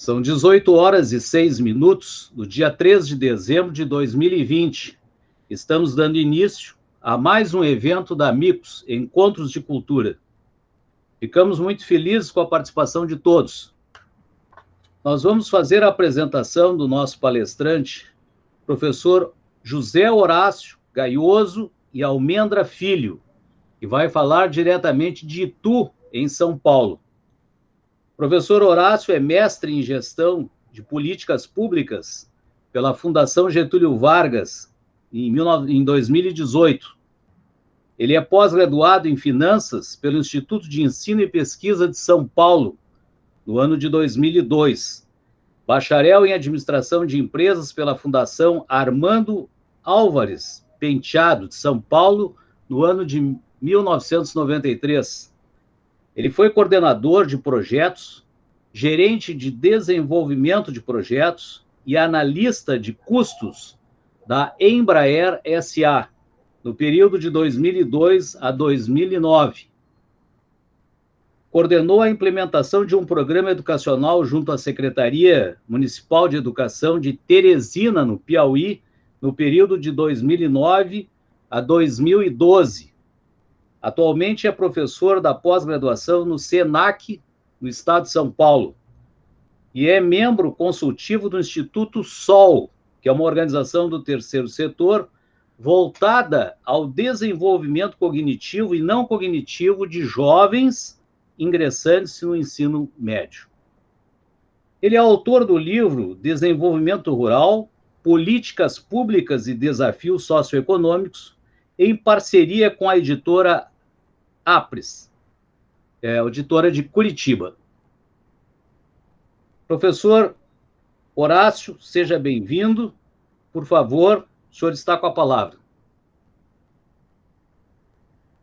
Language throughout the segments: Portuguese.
São 18h06, do dia 3 de dezembro de 2020. Estamos dando início a mais um evento da Amicus, Encontros de Cultura. Ficamos muito felizes com a participação de todos. Nós vamos fazer a apresentação do nosso palestrante, professor José Horácio Gaioso e Almendra Filho, que vai falar diretamente de Itu, em São Paulo. O professor Horácio é mestre em gestão de políticas públicas pela Fundação Getúlio Vargas em 2018. Ele é pós-graduado em finanças pelo Instituto de Ensino e Pesquisa de São Paulo, no ano de 2002. Bacharel em administração de empresas pela Fundação Armando Álvares Penteado, de São Paulo, no ano de 1993. Ele foi coordenador de projetos, gerente de desenvolvimento de projetos e analista de custos da Embraer SA, no período de 2002 a 2009. Coordenou a implementação de um programa educacional junto à Secretaria Municipal de Educação de Teresina, no Piauí, no período de 2009 a 2012. Atualmente é professor da pós-graduação no SENAC, no estado de São Paulo, e é membro consultivo do Instituto SOL, que é uma organização do terceiro setor voltada ao desenvolvimento cognitivo e não cognitivo de jovens ingressantes no ensino médio. Ele é autor do livro Desenvolvimento Rural, Políticas Públicas e Desafios Socioeconômicos, em parceria com a editora Apres, editora de Curitiba. Professor Horácio, seja bem-vindo. Por favor, o senhor está com a palavra.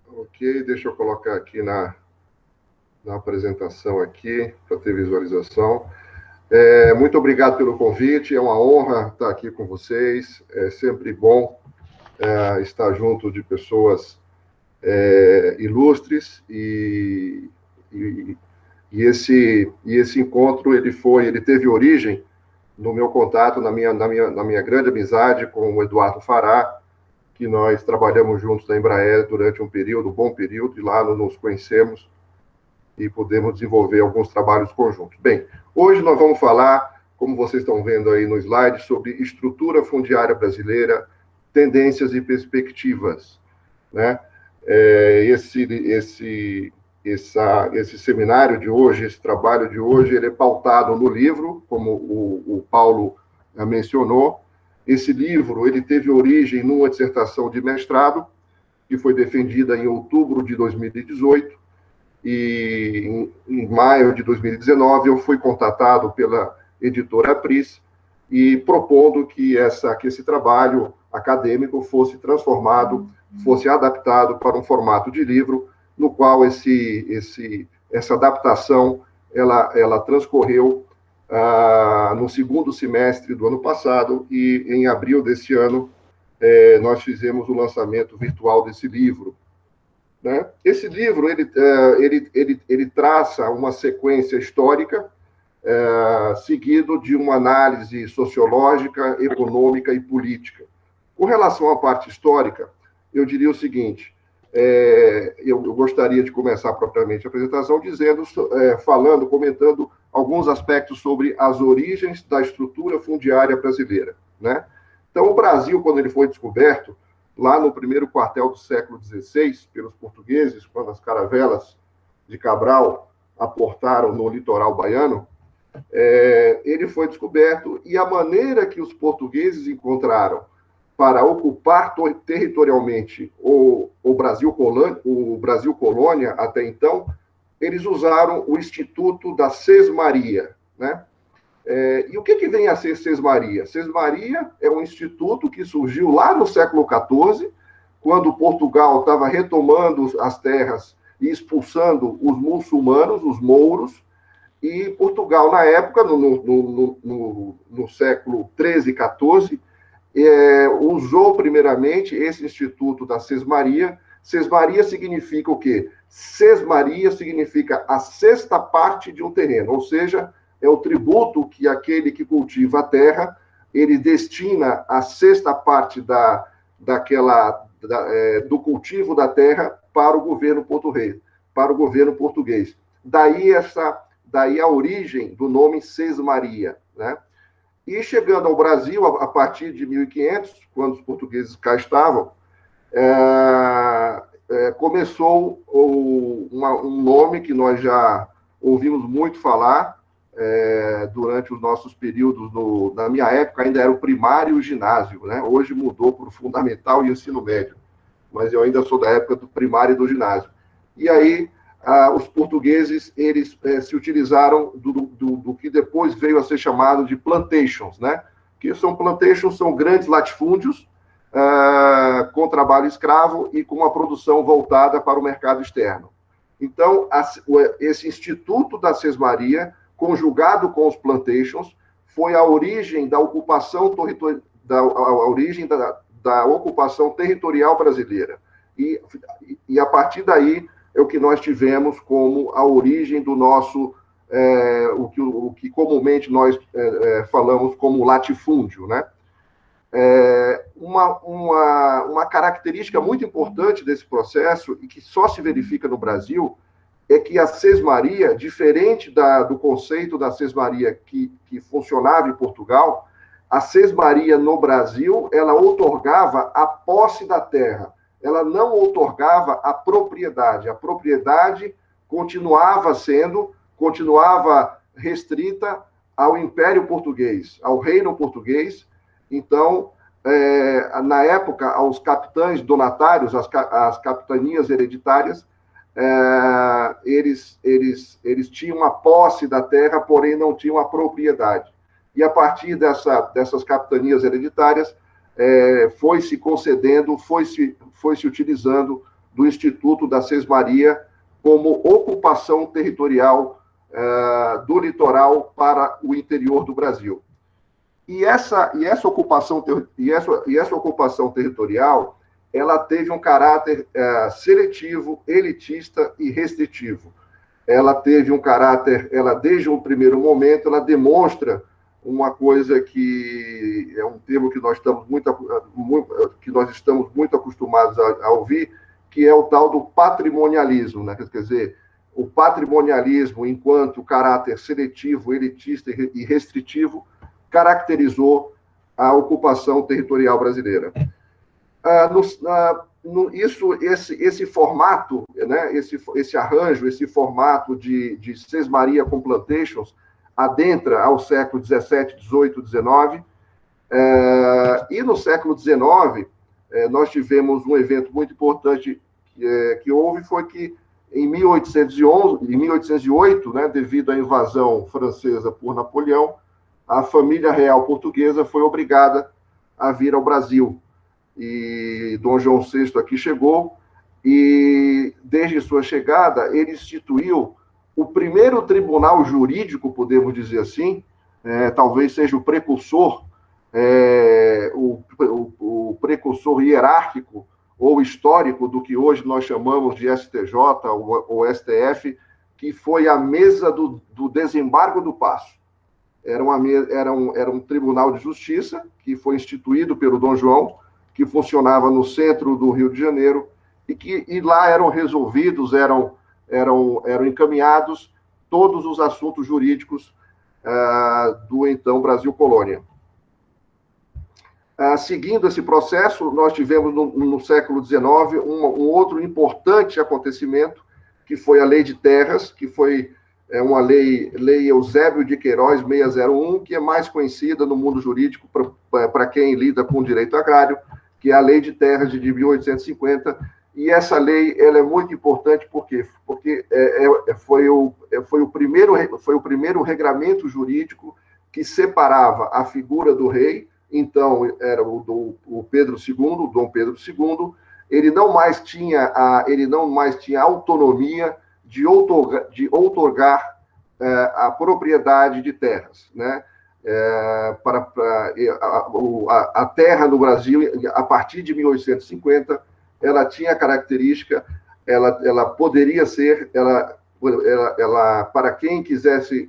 Ok, deixa eu colocar aqui na apresentação aqui, para ter visualização. Muito obrigado pelo convite, é uma honra estar aqui com vocês, é sempre bom estar junto de pessoas ilustres, e esse encontro ele teve origem no meu contato, na minha grande amizade com o Eduardo Fará, que nós trabalhamos juntos na Embraer durante um bom período, e lá nos conhecemos e pudemos desenvolver alguns trabalhos conjuntos. Bem, hoje nós vamos falar, como vocês estão vendo aí no slide, sobre estrutura fundiária brasileira, tendências e perspectivas, né? Esse seminário de hoje, esse trabalho de hoje, ele é pautado no livro, como o Paulo mencionou. Esse livro, ele teve origem numa dissertação de mestrado, que foi defendida em outubro de 2018, e em maio de 2019 eu fui contatado pela editora Apres, e propondo que esse trabalho acadêmico fosse transformado, fosse adaptado para um formato de livro, no qual essa adaptação ela transcorreu no segundo semestre do ano passado, e em abril desse ano nós fizemos o lançamento virtual desse livro, né? Esse livro ele traça uma sequência histórica, seguido de uma análise sociológica, econômica e política. Com relação à parte histórica, eu diria o seguinte: eu gostaria de começar propriamente a apresentação comentando alguns aspectos sobre as origens da estrutura fundiária brasileira, né? Então, o Brasil, quando ele foi descoberto, lá no primeiro quartel do século XVI, pelos portugueses, quando as caravelas de Cabral aportaram no litoral baiano, ele foi descoberto, e a maneira que os portugueses encontraram para ocupar territorialmente o Brasil colônia até então, eles usaram o Instituto da Sesmaria, né? E o que vem a ser Sesmaria? Sesmaria é um instituto que surgiu lá no século XIV, quando Portugal estava retomando as terras e expulsando os muçulmanos, os mouros, e Portugal, na época, no século XIII e XIV, usou primeiramente esse Instituto da Sesmaria. Sesmaria significa o quê? Sesmaria significa a sexta parte de um terreno, ou seja, é o tributo que aquele que cultiva a terra, ele destina a sexta parte do cultivo da terra para o governo português. Daí a origem do nome Sesmaria, né? E chegando ao Brasil, a partir de 1500, quando os portugueses cá estavam, começou um nome que nós já ouvimos muito falar durante os nossos períodos, na minha época ainda era o primário e o ginásio, né? Hoje mudou para o fundamental e ensino médio, mas eu ainda sou da época do primário e do ginásio. E aí, os portugueses, eles se utilizaram do que depois veio a ser chamado de plantations, né? Que são grandes latifúndios com trabalho escravo e com uma produção voltada para o mercado externo. Então, esse Instituto da Sesmaria, conjugado com os plantations, foi a origem da ocupação ocupação territorial brasileira. E a partir daí é o que nós tivemos como a origem do nosso, o que comumente nós falamos como latifúndio, né? Uma característica muito importante desse processo, e que só se verifica no Brasil, é que a sesmaria, diferente do conceito da sesmaria que funcionava em Portugal, a sesmaria no Brasil, ela outorgava a posse da terra, ela não outorgava a propriedade. A propriedade continuava restrita ao Império Português, ao Reino Português. Então, na época, aos capitães donatários, as capitanias hereditárias, eles tinham a posse da terra, porém não tinham a propriedade. E a partir dessas capitanias hereditárias, foi-se concedendo, foi-se utilizando do Instituto da Sesmaria como ocupação territorial do litoral para o interior do Brasil. E essa ocupação territorial, ela teve um caráter seletivo, elitista e restritivo. Ela teve um caráter, desde o primeiro momento, ela demonstra uma coisa que é um termo que nós estamos muito acostumados a ouvir, que é o tal do patrimonialismo, né? Quer dizer, o patrimonialismo, enquanto caráter seletivo, elitista e restritivo, caracterizou a ocupação territorial brasileira. Esse formato, né, esse arranjo, esse formato de sesmaria com plantations adentra ao século XVII, XVIII, XIX, e no século XIX nós tivemos um evento muito importante que houve, foi que em 1808, né, devido à invasão francesa por Napoleão, a família real portuguesa foi obrigada a vir ao Brasil. E Dom João VI aqui chegou, e desde sua chegada ele instituiu o primeiro tribunal jurídico, podemos dizer assim, talvez seja o precursor, o precursor hierárquico ou histórico do que hoje nós chamamos de STJ ou STF, que foi a mesa do desembargo do Paço. Era um tribunal de justiça que foi instituído pelo Dom João, que funcionava no centro do Rio de Janeiro, e lá eram resolvidos, eram encaminhados todos os assuntos jurídicos do então Brasil Colônia. Seguindo esse processo, nós tivemos no século XIX um outro importante acontecimento, que foi a Lei de Terras, que foi uma lei Eusébio de Queiroz 601, que é mais conhecida no mundo jurídico para quem lida com direito agrário, que é a Lei de Terras de 1850. E essa lei ela é muito importante porque foi o primeiro regramento jurídico que separava a figura do rei. Então era o Pedro II, o Dom Pedro II. Ele não mais tinha autonomia de outorgar a propriedade de terras, né? A terra no Brasil, a partir de 1850, ela tinha a característica, ela poderia ser, para quem quisesse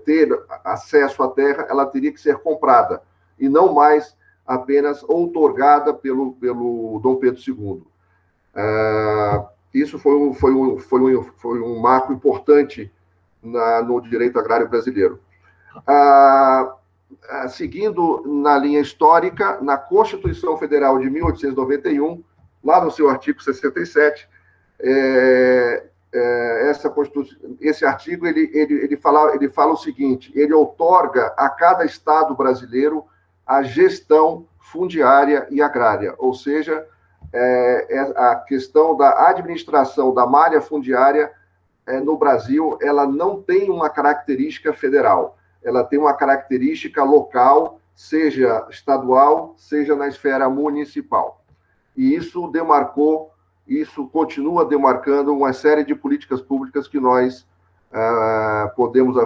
ter acesso à terra, ela teria que ser comprada, e não mais apenas outorgada pelo Dom Pedro II. Isso foi um marco importante no direito agrário brasileiro. Seguindo na linha histórica, na Constituição Federal de 1891, lá no seu artigo 67, esse artigo ele fala o seguinte: ele outorga a cada estado brasileiro a gestão fundiária e agrária, ou seja, a questão da administração da malha fundiária no Brasil, ela não tem uma característica federal, ela tem uma característica local, seja estadual, seja na esfera municipal. E isso continua demarcando uma série de políticas públicas que nós podemos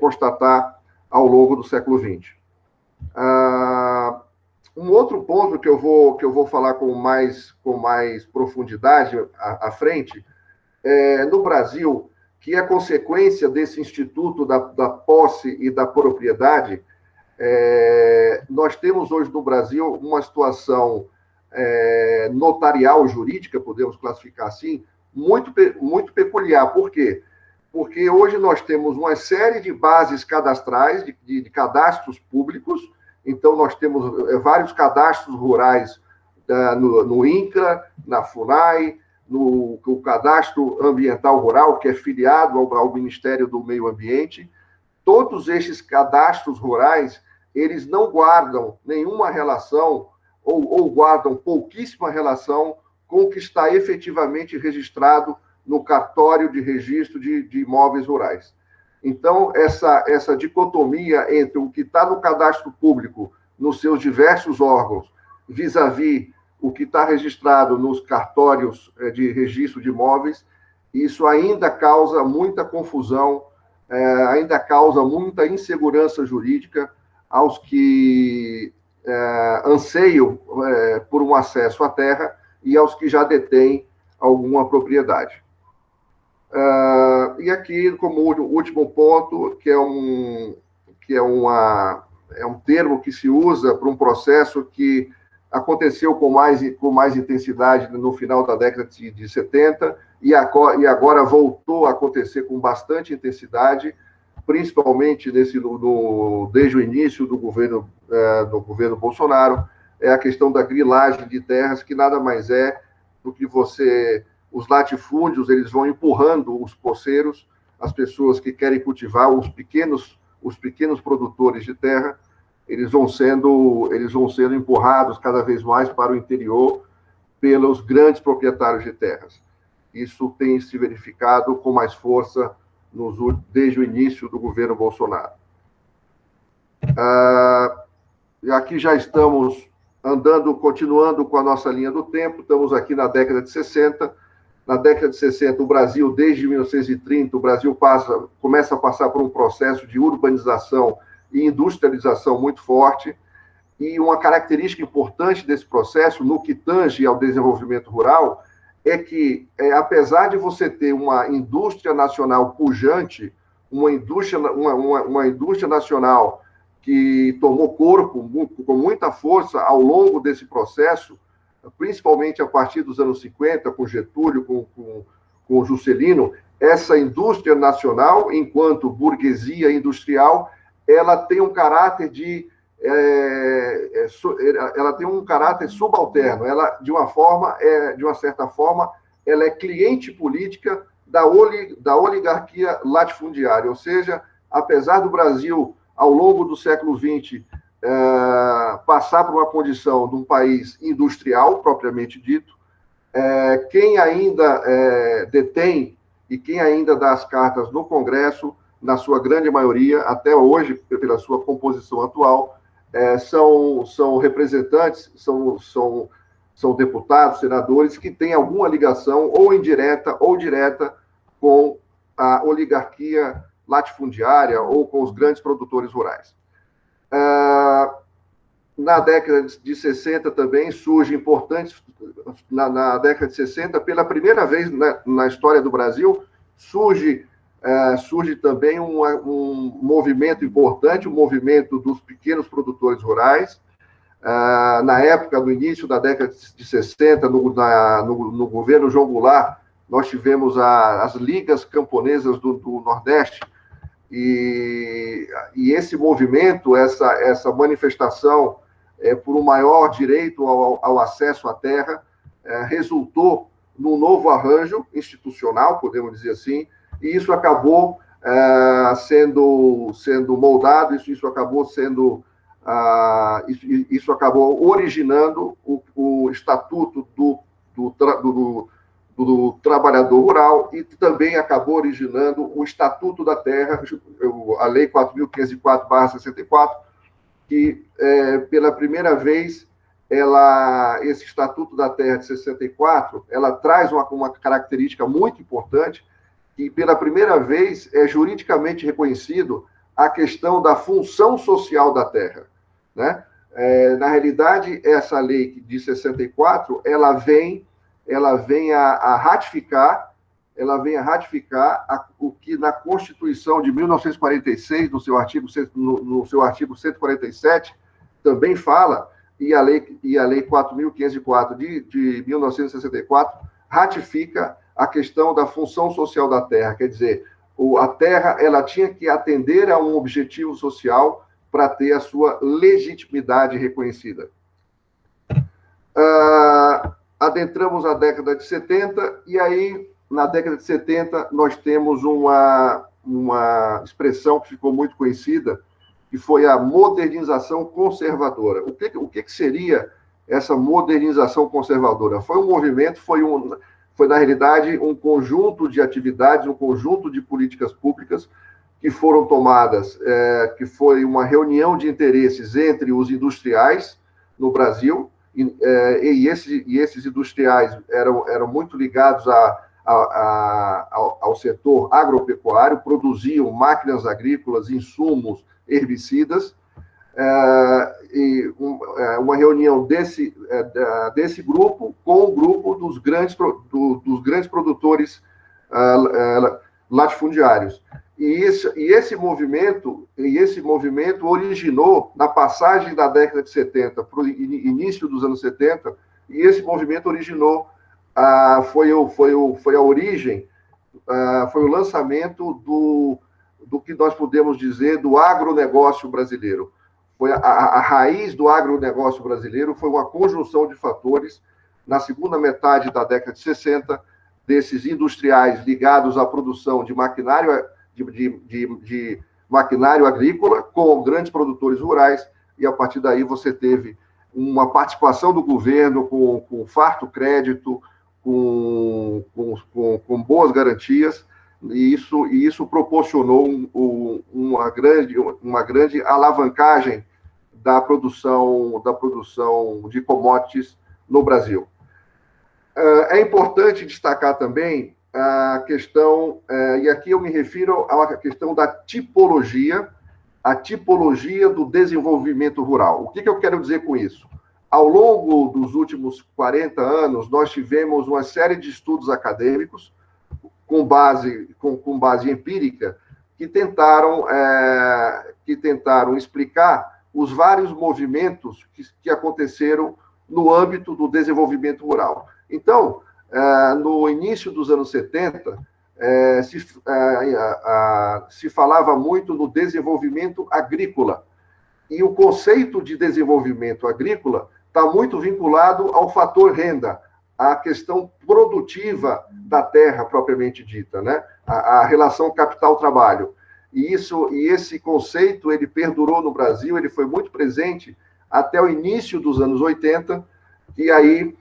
constatar ao longo do século XX. Um outro ponto que eu vou falar com mais profundidade à frente, no Brasil, que é consequência desse instituto da posse e da propriedade, nós temos hoje no Brasil uma situação notarial jurídica, podemos classificar assim, muito peculiar. Por quê? Porque hoje nós temos uma série de bases cadastrais, de cadastros públicos. Então, nós temos vários cadastros rurais no INCRA, na FUNAI, no Cadastro Ambiental Rural, que é filiado ao Ministério do Meio Ambiente. Todos estes cadastros rurais, eles não guardam nenhuma relação, ou guardam pouquíssima relação com o que está efetivamente registrado no cartório de registro de imóveis rurais. Então, essa dicotomia entre o que está no cadastro público, nos seus diversos órgãos, vis-à-vis o que está registrado nos cartórios de registro de imóveis, isso ainda causa muita confusão, ainda causa muita insegurança jurídica aos que anseiam por um acesso à terra e aos que já detêm alguma propriedade. E aqui, como último ponto, que é um termo que se usa para um processo que aconteceu com mais intensidade no final da década de 70 e agora voltou a acontecer com bastante intensidade, principalmente desde o início do governo Bolsonaro, é a questão da grilagem de terras, que nada mais é do que os latifúndios, eles vão empurrando os poceiros, as pessoas que querem cultivar, os pequenos produtores de terra, eles vão sendo empurrados cada vez mais para o interior pelos grandes proprietários de terras. Isso tem se verificado com mais força desde o início do governo Bolsonaro. Aqui já estamos continuando com a nossa linha do tempo, estamos aqui na década de 60. Na década de 60, o Brasil, desde 1930, o Brasil começa a passar por um processo de urbanização e industrialização muito forte, e uma característica importante desse processo, no que tange ao desenvolvimento rural, é que, apesar de você ter uma indústria nacional pujante, uma indústria nacional que tomou corpo com muita força ao longo desse processo, principalmente a partir dos anos 50, com Getúlio, com Juscelino, essa indústria nacional, enquanto burguesia industrial, ela tem um caráter subalterno. Ela, de uma certa forma, ela é cliente política da oligarquia latifundiária. Ou seja, apesar do Brasil, ao longo do século XX, passar por uma condição de um país industrial, propriamente dito, quem ainda detém e quem ainda dá as cartas no Congresso, na sua grande maioria, até hoje, pela sua composição atual, são representantes, são deputados, senadores, que têm alguma ligação, ou indireta ou direta, com a oligarquia latifundiária ou com os grandes produtores rurais. Na década de 60 também surge importantes, na década de 60, pela primeira vez na história do Brasil, surge também um movimento importante, o movimento dos pequenos produtores rurais. Na época, no início da década de 60, no governo João Goulart, nós tivemos as ligas camponesas do Nordeste, e esse movimento, essa manifestação por um maior direito ao acesso à terra, resultou num novo arranjo institucional, podemos dizer assim, e isso acabou sendo moldado, isso acabou originando o Estatuto do Trabalhador Rural, e também acabou originando o Estatuto da Terra, a Lei 4.504/64, que, pela primeira vez, esse Estatuto da Terra de 64, ela traz uma característica muito importante, que, pela primeira vez, é juridicamente reconhecido a questão da função social da terra, né? Na realidade, essa lei de 64, ela vem a ratificar o que na Constituição de 1946, no seu artigo 147, também fala, e a Lei 4.504 de 1964 ratifica a questão da função social da terra. Quer dizer, a terra ela tinha que atender a um objetivo social para ter a sua legitimidade reconhecida. Adentramos a década de 70, e aí, na década de 70, nós temos uma expressão que ficou muito conhecida, que foi a modernização conservadora. O que seria essa modernização conservadora? Foi um movimento, foi na realidade, um conjunto de atividades, um conjunto de políticas públicas que foram tomadas, que foi uma reunião de interesses entre os industriais no Brasil, e esses industriais eram muito ligados ao setor agropecuário, produziam máquinas agrícolas, insumos, herbicidas, e uma reunião desse grupo com o grupo dos grandes produtores latifundiários. E esse movimento originou na passagem da década de 70 para o início dos anos 70, e esse movimento originou, foi a origem, foi o lançamento do que nós podemos dizer do agronegócio brasileiro. Foi a raiz do agronegócio brasileiro, foi uma conjunção de fatores na segunda metade da década de 60, desses industriais ligados à produção de maquinário, de maquinário agrícola com grandes produtores rurais, e a partir daí você teve uma participação do governo com farto crédito, com boas garantias, e isso proporcionou uma grande alavancagem da produção de commodities no Brasil. É importante destacar também a questão, e aqui eu me refiro à questão da tipologia, a tipologia do desenvolvimento rural. O que eu quero dizer com isso? Ao longo dos últimos 40 anos, nós tivemos uma série de estudos acadêmicos com base empírica que tentaram explicar os vários movimentos que aconteceram no âmbito do desenvolvimento rural. Então, no início dos anos 70, se falava muito no desenvolvimento agrícola, e o conceito de desenvolvimento agrícola está muito vinculado ao fator renda, à questão produtiva da terra propriamente dita, né? A relação capital-trabalho. E esse conceito ele perdurou no Brasil, ele foi muito presente até o início dos anos 80, e aí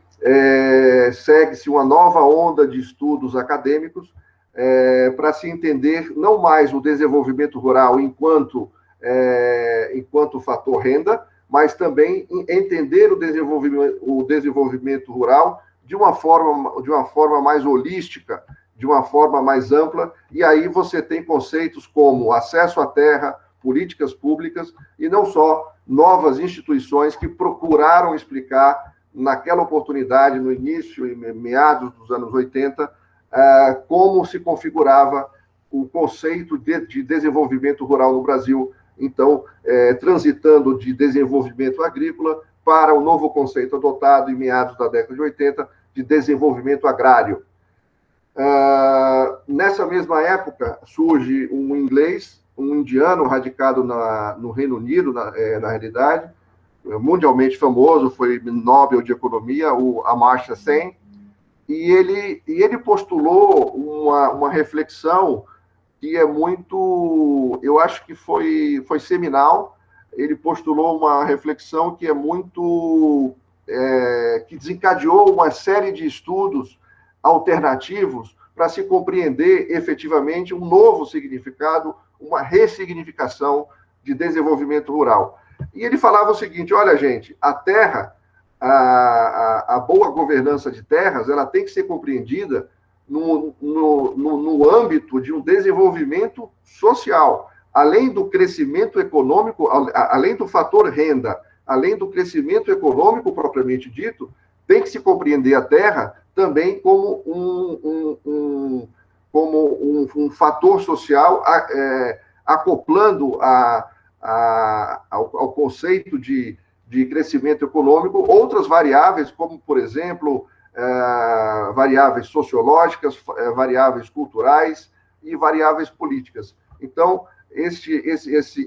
segue-se uma nova onda de estudos acadêmicos para se entender não mais o desenvolvimento rural enquanto fator renda, mas também entender o desenvolvimento rural de uma forma mais holística, de uma forma mais ampla, e aí você tem conceitos como acesso à terra, políticas públicas, e não só novas instituições que procuraram explicar, naquela oportunidade, no início e meados dos anos 80, como se configurava o conceito de desenvolvimento rural no Brasil, então, transitando de desenvolvimento agrícola para o novo conceito adotado em meados da década de 80, de desenvolvimento agrário. Nessa mesma época, surge um inglês, um indiano radicado no Reino Unido, na realidade, mundialmente famoso, foi Nobel de Economia, o Amartya Sen, e ele postulou uma reflexão que é muito, eu acho que foi seminal. Ele postulou uma reflexão que é muito, que desencadeou uma série de estudos alternativos para se compreender efetivamente um novo significado, uma ressignificação de desenvolvimento rural. E ele falava o seguinte: olha, gente, a terra, a boa governança de terras, ela tem que ser compreendida no âmbito de um desenvolvimento social, além do crescimento econômico, além do fator renda, além do crescimento econômico propriamente dito, tem que se compreender a terra também como um fator social, acoplando ao conceito de crescimento econômico outras variáveis, como, por exemplo, variáveis sociológicas, variáveis culturais e variáveis políticas. Então,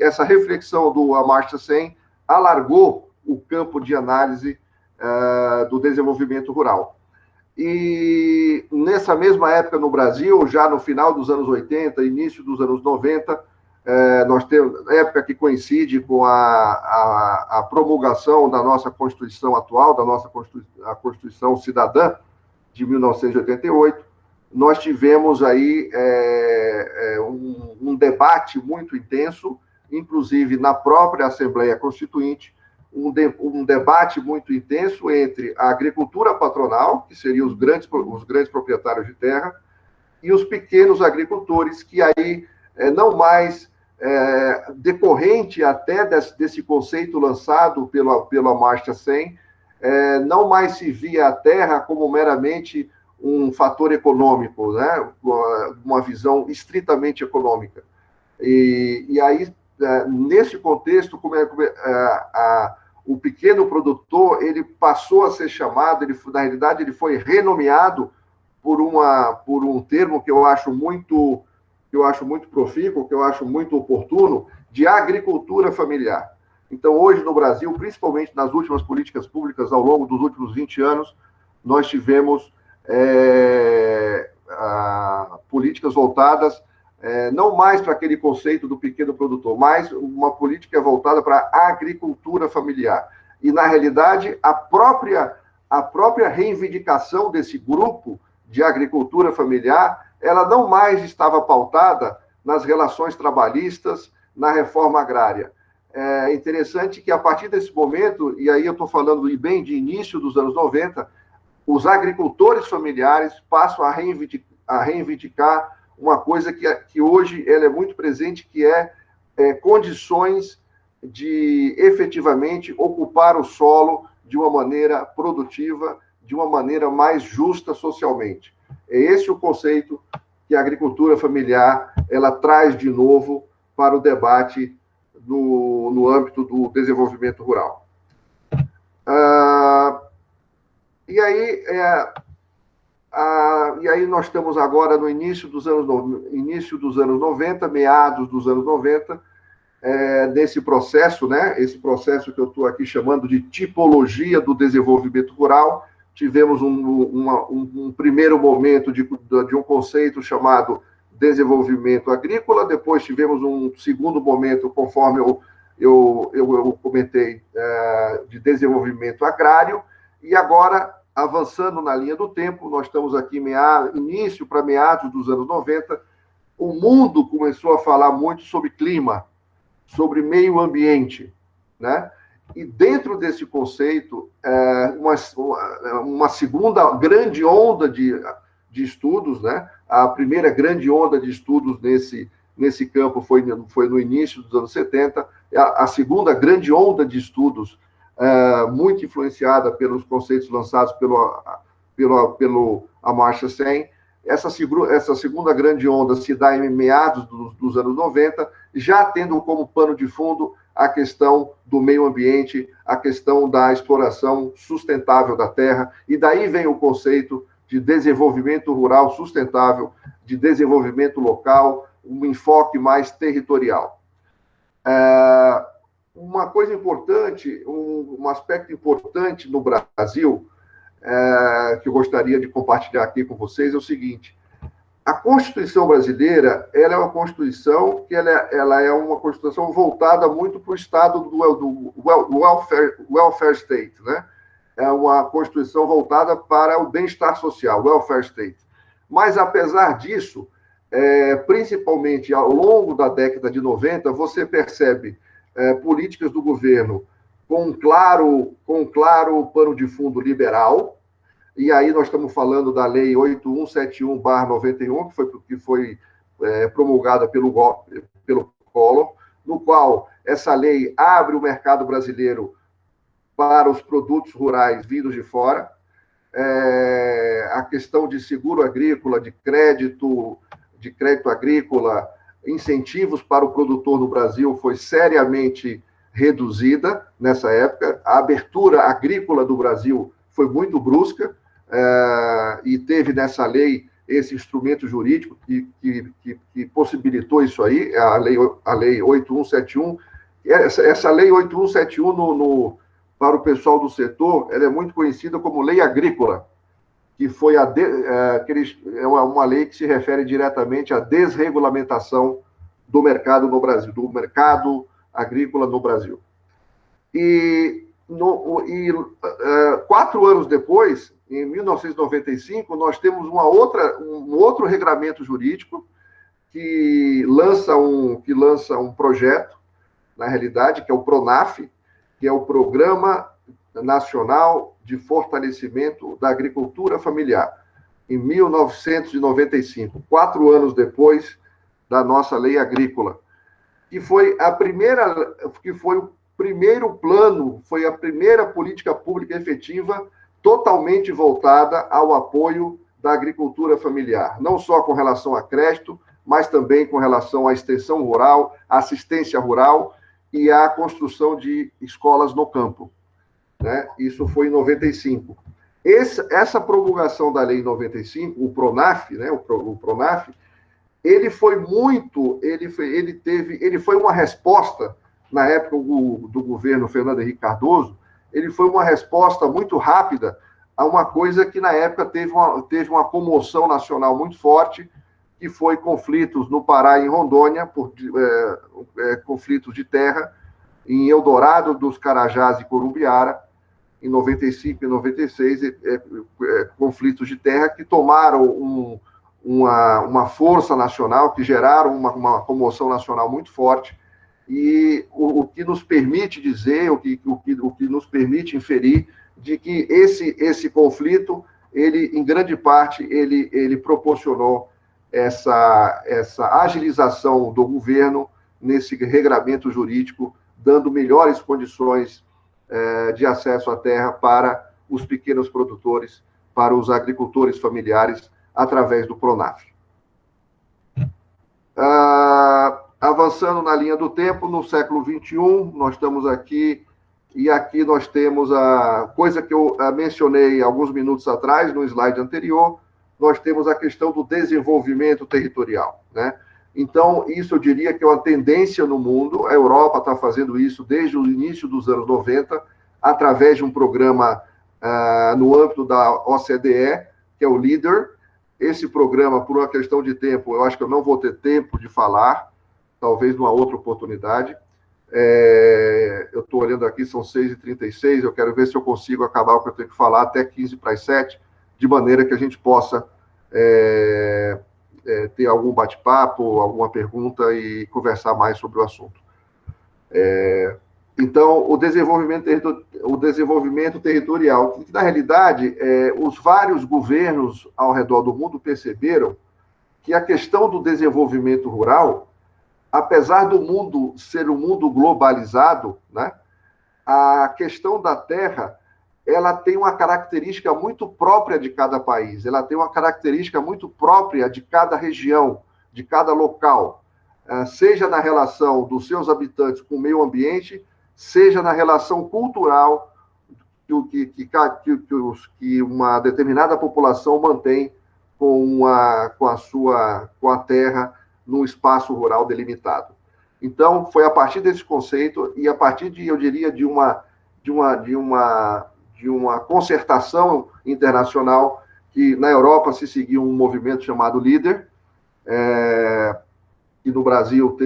essa reflexão do Amartya Sen alargou o campo de análise do desenvolvimento rural. E nessa mesma época no Brasil, já no final dos anos 80, início dos anos 90, nós temos época que coincide com a promulgação da nossa Constituição atual, a Constituição Cidadã de 1988, nós tivemos aí um debate muito intenso, inclusive na própria Assembleia Constituinte, um debate muito intenso entre a agricultura patronal, que seriam os grandes proprietários de terra, e os pequenos agricultores, que aí não mais, decorrente até desse conceito lançado pelo Amartya Sen, não mais se via a terra como meramente um fator econômico, né? Uma visão estritamente econômica. E aí, nesse contexto, o pequeno produtor ele passou a ser chamado, na realidade, ele foi renomeado por um termo que eu acho muito profícuo, que eu acho muito oportuno, de agricultura familiar. Então, hoje no Brasil, principalmente nas últimas políticas públicas, ao longo dos últimos 20 anos, nós tivemos políticas voltadas não mais para aquele conceito do pequeno produtor, mas uma política voltada para a agricultura familiar. E, na realidade, a própria reivindicação desse grupo de agricultura familiar, ela não mais estava pautada nas relações trabalhistas, na reforma agrária. É interessante que, a partir desse momento, e aí eu estou falando bem de início dos anos 90, os agricultores familiares passam a reivindicar uma coisa que hoje ela é muito presente, que é condições de efetivamente ocupar o solo de uma maneira produtiva, de uma maneira mais justa socialmente. É esse o conceito que a agricultura familiar ela traz de novo para o debate no âmbito do desenvolvimento rural. E aí nós estamos agora no início dos anos 90, meados dos anos 90, nesse processo, né? Esse processo que eu estou aqui chamando de tipologia do desenvolvimento rural. Tivemos um primeiro momento de um conceito chamado desenvolvimento agrícola, depois tivemos um segundo momento, conforme eu comentei, de desenvolvimento agrário, e agora, avançando na linha do tempo, nós estamos aqui início para meados dos anos 90, o mundo começou a falar muito sobre clima, sobre meio ambiente, né? E dentro desse conceito, uma segunda grande onda de estudos, né? A primeira grande onda de estudos nesse campo foi no início dos anos 70, a segunda grande onda de estudos, muito influenciada pelos conceitos lançados pelo Amartya Sen. Essa segunda grande onda se dá em meados dos anos 90, já tendo como pano de fundo a questão do meio ambiente, a questão da exploração sustentável da terra, e daí vem o conceito de desenvolvimento rural sustentável, de desenvolvimento local, um enfoque mais territorial. Uma coisa importante, um aspecto importante no Brasil, que eu gostaria de compartilhar aqui com vocês, é o seguinte: a Constituição brasileira, ela é uma Constituição que ela é uma Constituição voltada muito para o Estado do welfare state, né? É uma Constituição voltada para o bem-estar social, welfare state. Mas, apesar disso, principalmente ao longo da década de 90, você percebe políticas do governo com um claro pano de fundo liberal. E aí nós estamos falando da Lei 8171/91, que foi promulgada pelo Collor, no qual essa lei abre o mercado brasileiro para os produtos rurais vindos de fora. A questão de seguro agrícola, de crédito agrícola, incentivos para o produtor no Brasil foi seriamente reduzida nessa época. A abertura agrícola do Brasil foi muito brusca, e teve nessa lei esse instrumento jurídico que possibilitou isso aí, a lei 8171. Essa lei 8171, para o pessoal do setor, ela é muito conhecida como Lei Agrícola, que foi é uma lei que se refere diretamente à desregulamentação do mercado no Brasil, do mercado agrícola no Brasil. E 4 anos depois, em 1995, nós temos um outro regramento jurídico que lança um projeto, na realidade, que é o PRONAF, que é o Programa Nacional de Fortalecimento da Agricultura Familiar, em 1995, 4 anos depois da nossa lei agrícola, que foi o primeiro plano, foi a primeira política pública efetiva totalmente voltada ao apoio da agricultura familiar, não só com relação a crédito, mas também com relação à extensão rural, assistência rural e à construção de escolas no campo, né? Isso foi em 95. Essa promulgação da lei em 95, o PRONAF, né? O PRONAF, ele foi uma resposta, na época do governo Fernando Henrique Cardoso, ele foi uma resposta muito rápida a uma coisa que, na época, teve uma comoção nacional muito forte, que foi conflitos no Pará e em Rondônia, conflitos de terra, em Eldorado dos Carajás e Corumbiara, em 95 e 96, conflitos de terra que tomaram uma força nacional, que geraram uma comoção nacional muito forte, e o que nos permite dizer, o que nos permite inferir de que esse conflito, ele, em grande parte, ele proporcionou essa agilização do governo nesse regramento jurídico, dando melhores condições de acesso à terra para os pequenos produtores, para os agricultores familiares, através do PRONAF. Avançando na linha do tempo, no século XXI, nós estamos aqui, e aqui nós temos a coisa que eu mencionei alguns minutos atrás, no slide anterior, nós temos a questão do desenvolvimento territorial, né? Então, isso eu diria que é uma tendência no mundo. A Europa está fazendo isso desde o início dos anos 90, através de um programa no âmbito da OCDE, que é o LEADER. Esse programa, por uma questão de tempo, eu acho que eu não vou ter tempo de falar, talvez numa outra oportunidade. Eu estou olhando aqui, são 6h36, eu quero ver se eu consigo acabar o que eu tenho que falar até 6h45, de maneira que a gente possa ter algum bate-papo, alguma pergunta e conversar mais sobre o assunto. Então, o desenvolvimento territorial, que, na realidade, os vários governos ao redor do mundo perceberam que a questão do desenvolvimento rural apesar do mundo ser um mundo globalizado, né, a questão da terra, ela tem uma característica muito própria de cada país, ela tem uma característica muito própria de cada região, de cada local, seja na relação dos seus habitantes com o meio ambiente, seja na relação cultural que uma determinada população mantém com a terra num espaço rural delimitado. Então, foi a partir desse conceito e a partir eu diria, de uma concertação internacional que na Europa se seguiu um movimento chamado LEADER, que no Brasil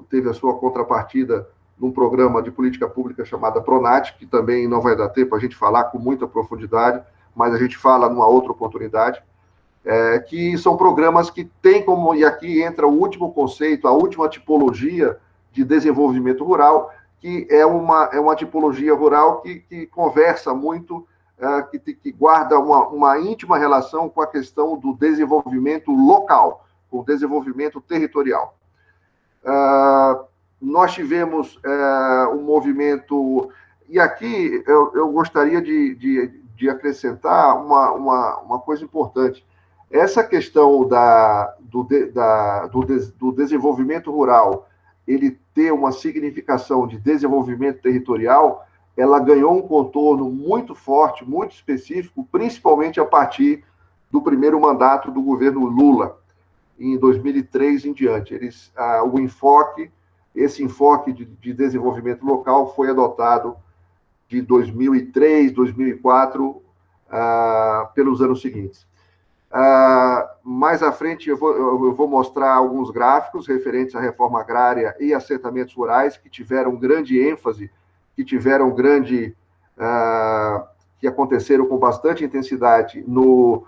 teve a sua contrapartida num programa de política pública chamada PRONAT, que também não vai dar tempo a gente falar com muita profundidade, mas a gente fala numa outra oportunidade, que são programas que têm como, e aqui entra o último conceito, a última tipologia de desenvolvimento rural, que é uma tipologia rural que conversa muito, que guarda uma íntima relação com a questão do desenvolvimento local, com o desenvolvimento territorial. Nós tivemos um movimento, e aqui eu gostaria de acrescentar uma coisa importante. Essa questão do desenvolvimento rural, ele ter uma significação de desenvolvimento territorial, ela ganhou um contorno muito forte, muito específico, principalmente a partir do primeiro mandato do governo Lula, em 2003 em diante. Esse enfoque de desenvolvimento local foi adotado de 2003, 2004, pelos anos seguintes. Mais à frente, eu vou mostrar alguns gráficos referentes à reforma agrária e assentamentos rurais que tiveram grande ênfase, que aconteceram com bastante intensidade no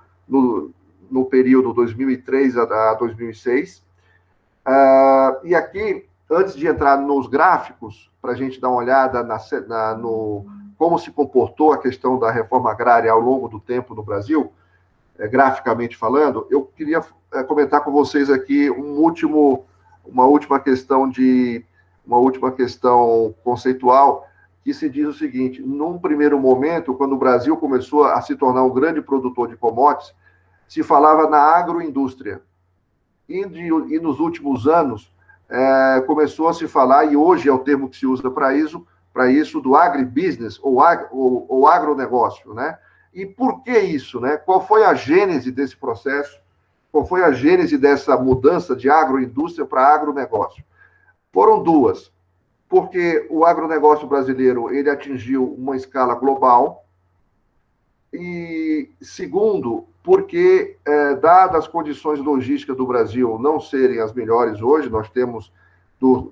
período 2003 a 2006. E aqui, antes de entrar nos gráficos, para a gente dar uma olhada no como se comportou a questão da reforma agrária ao longo do tempo no Brasil, graficamente falando, eu queria comentar com vocês aqui uma última questão conceitual, que se diz o seguinte: num primeiro momento, quando o Brasil começou a se tornar um grande produtor de commodities, se falava na agroindústria. E nos últimos anos, começou a se falar, e hoje é o termo que se usa para isso, do agribusiness, ou agronegócio, né? E por que isso, né? Qual foi a gênese desse processo? Qual foi a gênese dessa mudança de agroindústria para agronegócio? Foram duas. Porque o agronegócio brasileiro, ele atingiu uma escala global, e segundo, porque, dadas as condições logísticas do Brasil não serem as melhores hoje, nós temos,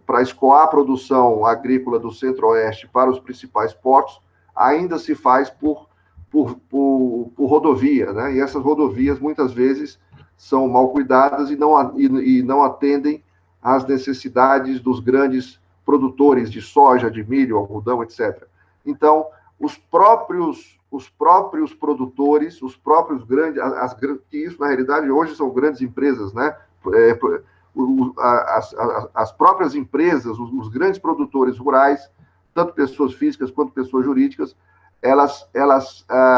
para escoar a produção agrícola do Centro-Oeste para os principais portos, ainda se faz por rodovia, né? E essas rodovias, muitas vezes, são mal cuidadas e não atendem às necessidades dos grandes produtores de soja, de milho, algodão, etc. Então, os próprios produtores, os próprios grandes, que isso, na realidade, hoje são grandes empresas, né? As próprias empresas, os grandes produtores rurais, tanto pessoas físicas quanto pessoas jurídicas, elas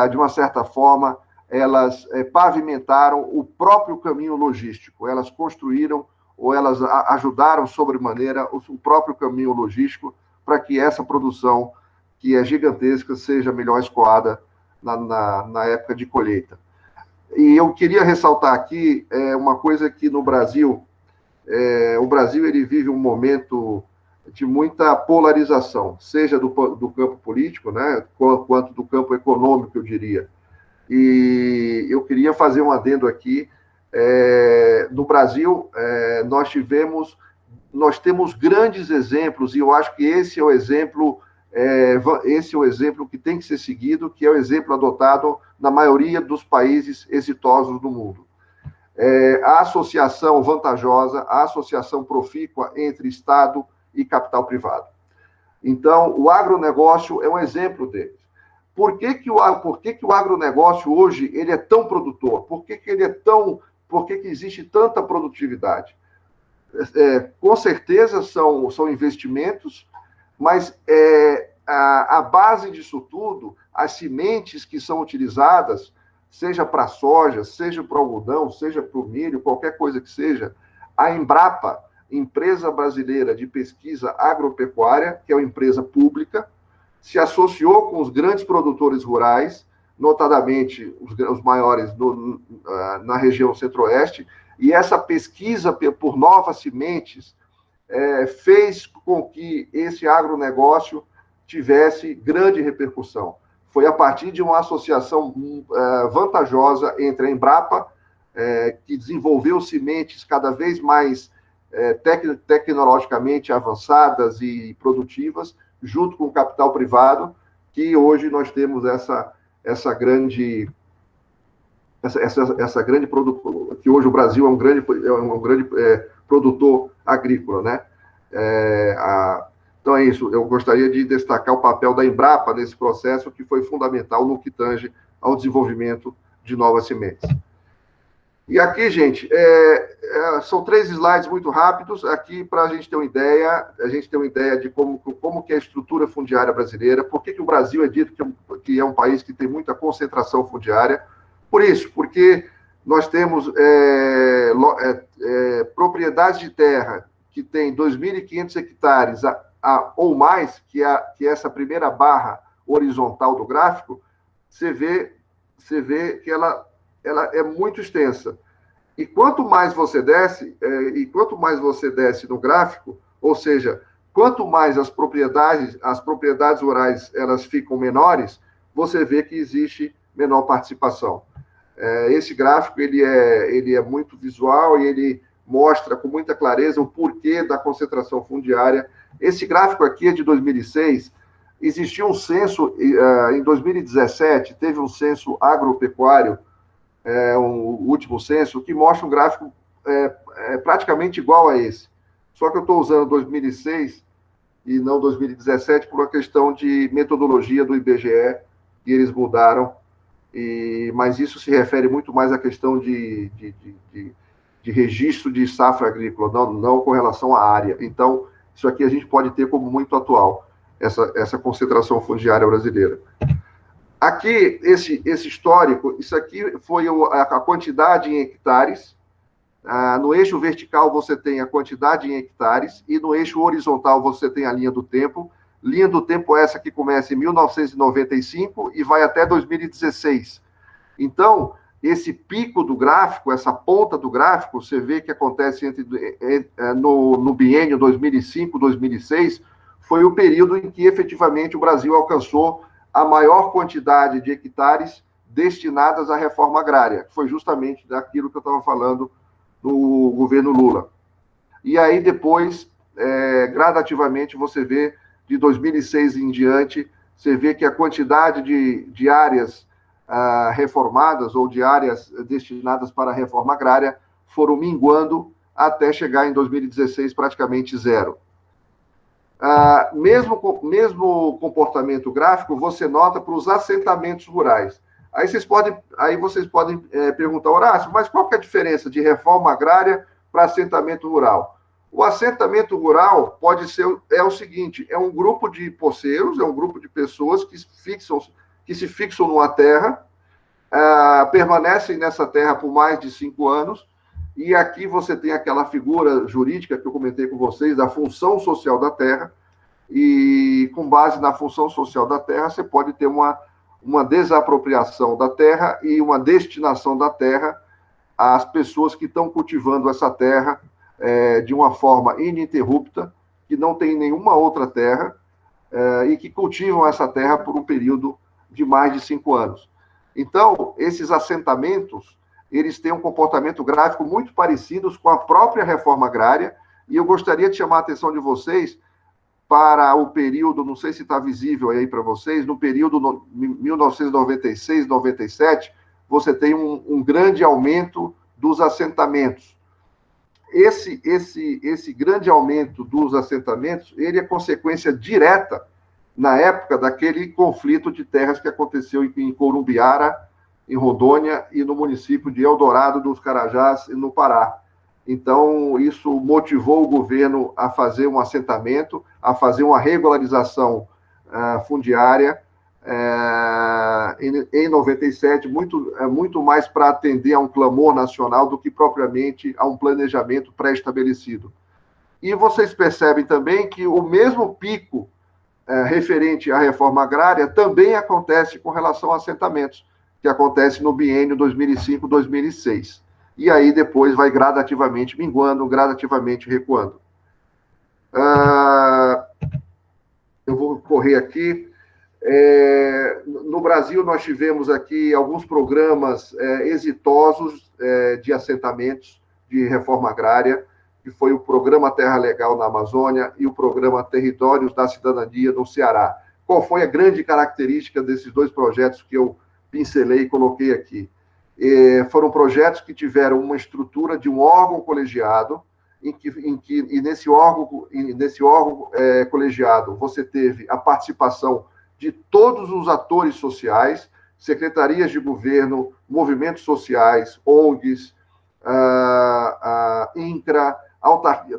de uma certa forma, elas pavimentaram o próprio caminho logístico, elas construíram ou elas ajudaram sobremaneira o próprio caminho logístico para que essa produção, que é gigantesca, seja melhor escoada na época de colheita. E eu queria ressaltar aqui uma coisa que no Brasil, o Brasil ele vive um momento de muita polarização, seja do campo político, né, quanto do campo econômico, eu diria. E eu queria fazer um adendo aqui. No Brasil, nós temos grandes exemplos, e eu acho que esse é o exemplo que tem que ser seguido, que é o exemplo adotado na maioria dos países exitosos do mundo. A associação vantajosa, a associação profícua entre Estado e capital privado. Então, o agronegócio é um exemplo deles. Por que o agronegócio hoje ele é tão produtor? Por que existe tanta produtividade? com certeza são investimentos, mas a base disso tudo, as sementes que são utilizadas, seja para soja, seja para algodão, seja para o milho, qualquer coisa que seja, a Embrapa, Empresa Brasileira de Pesquisa Agropecuária, que é uma empresa pública, se associou com os grandes produtores rurais, notadamente os maiores na região centro-oeste, e essa pesquisa por novas sementes fez com que esse agronegócio tivesse grande repercussão. Foi a partir de uma associação vantajosa entre a Embrapa, que desenvolveu sementes cada vez mais tecnologicamente avançadas e produtivas, junto com o capital privado, que hoje nós temos essa grande produção, que hoje o Brasil é um grande produtor agrícola, né? Então é isso, eu gostaria de destacar o papel da Embrapa nesse processo, que foi fundamental no que tange ao desenvolvimento de novas sementes. E aqui, gente, são 3 slides muito rápidos, aqui para a gente ter uma ideia de como que é a estrutura fundiária brasileira, por que o Brasil é dito que é um país que tem muita concentração fundiária. Por isso, porque nós temos propriedades de terra que tem 2.500 hectares ou mais, que é essa primeira barra horizontal do gráfico, você vê que ela é muito extensa. E quanto mais você desce no gráfico, ou seja, quanto mais as propriedades rurais elas ficam menores, você vê que existe menor participação. Esse gráfico ele é muito visual e ele mostra com muita clareza o porquê da concentração fundiária. Esse gráfico aqui é de 2006. Existia um censo, em 2017, teve um censo agropecuário, um último censo, que mostra um gráfico praticamente igual a esse. Só que eu estou usando 2006 e não 2017 por uma questão de metodologia do IBGE, e eles mudaram, mas isso se refere muito mais à questão de registro de safra agrícola, não com relação à área. Então, isso aqui a gente pode ter como muito atual, essa concentração fundiária brasileira. Aqui, esse histórico, isso aqui foi a quantidade em hectares. No eixo vertical você tem a quantidade em hectares e no eixo horizontal você tem a linha do tempo. Linha do tempo essa que começa em 1995 e vai até 2016. Então, esse pico do gráfico, essa ponta do gráfico, você vê que acontece no biênio 2005-2006, foi o período em que efetivamente o Brasil alcançou a maior quantidade de hectares destinadas à reforma agrária, que foi justamente daquilo que eu estava falando no governo Lula. E aí depois, gradativamente, você vê, de 2006 em diante, você vê que a quantidade de áreas reformadas ou de áreas destinadas para a reforma agrária foram minguando até chegar em 2016 praticamente zero. Mesmo comportamento gráfico você nota para os assentamentos rurais. Aí vocês podem perguntar, Horácio, mas qual que é a diferença de reforma agrária para assentamento rural? O assentamento rural é o seguinte, é um grupo de poceiros, é um grupo de pessoas que se fixam numa terra, permanecem nessa terra por mais de 5 anos, e aqui você tem aquela figura jurídica que eu comentei com vocês, da função social da terra, e com base na função social da terra, você pode ter uma desapropriação da terra e uma destinação da terra às pessoas que estão cultivando essa terra de uma forma ininterrupta, que não tem nenhuma outra terra, e que cultivam essa terra por um período de mais de 5 anos. Então, esses assentamentos, eles têm um comportamento gráfico muito parecido com a própria reforma agrária, e eu gostaria de chamar a atenção de vocês para o período, não sei se está visível aí para vocês, no período 1996-97, você tem um grande aumento dos assentamentos. Esse grande aumento dos assentamentos, ele é consequência direta, na época, daquele conflito de terras que aconteceu em Corumbiara, em Rondônia, e no município de Eldorado dos Carajás, no Pará. Então, isso motivou o governo a fazer um assentamento, a fazer uma regularização fundiária em 97, muito mais para atender a um clamor nacional do que propriamente a um planejamento pré-estabelecido. E vocês percebem também que o mesmo pico referente à reforma agrária também acontece com relação a assentamentos, que acontece no biênio 2005-2006. E aí depois vai gradativamente minguando, gradativamente recuando. Eu vou correr aqui. No Brasil, nós tivemos aqui alguns programas exitosos de assentamentos de reforma agrária, que foi o Programa Terra Legal na Amazônia e o Programa Territórios da Cidadania no Ceará. Qual foi a grande característica desses dois projetos que eu pincelei e coloquei aqui? Foram projetos que tiveram uma estrutura de um órgão colegiado, e nesse órgão colegiado você teve a participação de todos os atores sociais, secretarias de governo, movimentos sociais, ONGs, INCRA,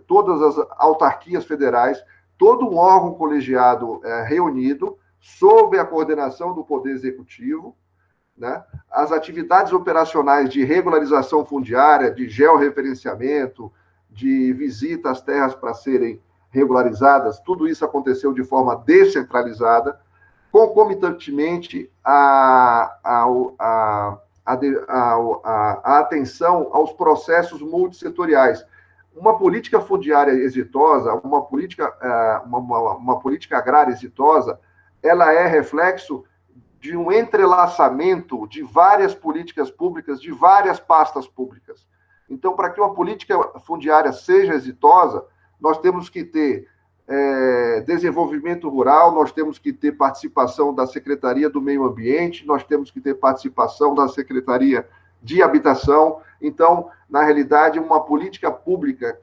todas as autarquias federais, todo um órgão colegiado reunido, sob a coordenação do Poder Executivo, né? As atividades operacionais de regularização fundiária, de georreferenciamento, de visita às terras para serem regularizadas, tudo isso aconteceu de forma descentralizada, concomitantemente a atenção aos processos multissetoriais. Uma política fundiária exitosa, uma política agrária exitosa, ela é reflexo de um entrelaçamento de várias políticas públicas, de várias pastas públicas. Então, para que uma política fundiária seja exitosa, nós temos que ter desenvolvimento rural, nós temos que ter participação da Secretaria do Meio Ambiente, nós temos que ter participação da Secretaria de Habitação. Então, na realidade, uma política pública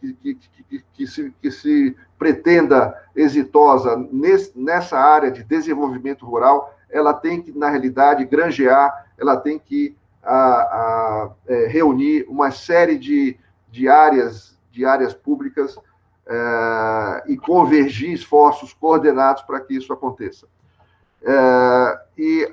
que se pretenda exitosa nessa área de desenvolvimento rural, ela tem que, na realidade, granjear, ela tem que reunir uma série de áreas públicas e convergir esforços coordenados para que isso aconteça. E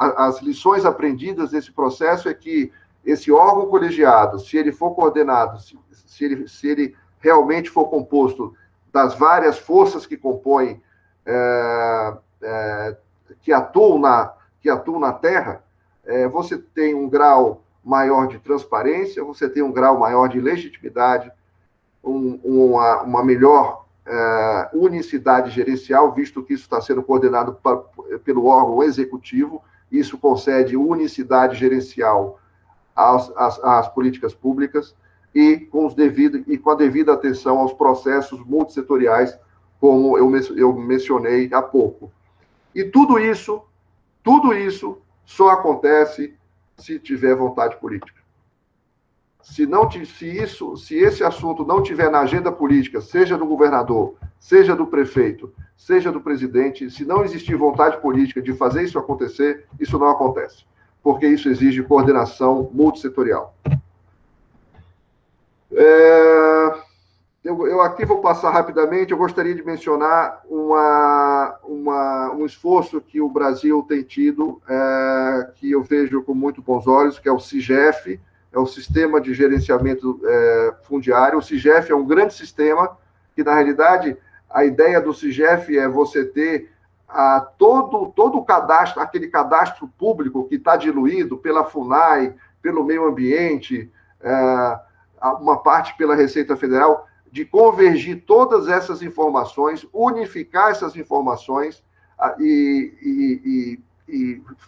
as lições aprendidas desse processo é que esse órgão colegiado, se ele for coordenado, se ele realmente for composto das várias forças que compõem, que atuam na terra, você tem um grau maior de transparência, você tem um grau maior de legitimidade, uma melhor unicidade gerencial, visto que isso está sendo coordenado pelo órgão executivo, isso concede unicidade gerencial às políticas públicas e com a devida atenção aos processos multissetoriais, como eu mencionei há pouco. E tudo isso só acontece se tiver vontade política. Se esse assunto não tiver na agenda política, seja do governador, seja do prefeito, seja do presidente, se não existir vontade política de fazer isso acontecer, isso não acontece, porque isso exige coordenação multissetorial. Eu aqui vou passar rapidamente, eu gostaria de mencionar um esforço que o Brasil tem tido, que eu vejo com muito bons olhos, que é o SIGEF, é o Sistema de Gerenciamento Fundiário. O SIGEF é um grande sistema que, na realidade, a ideia do SIGEF é você ter todo o cadastro, aquele cadastro público que está diluído pela FUNAI, pelo meio ambiente, uma parte pela Receita Federal, de convergir todas essas informações, unificar essas informações e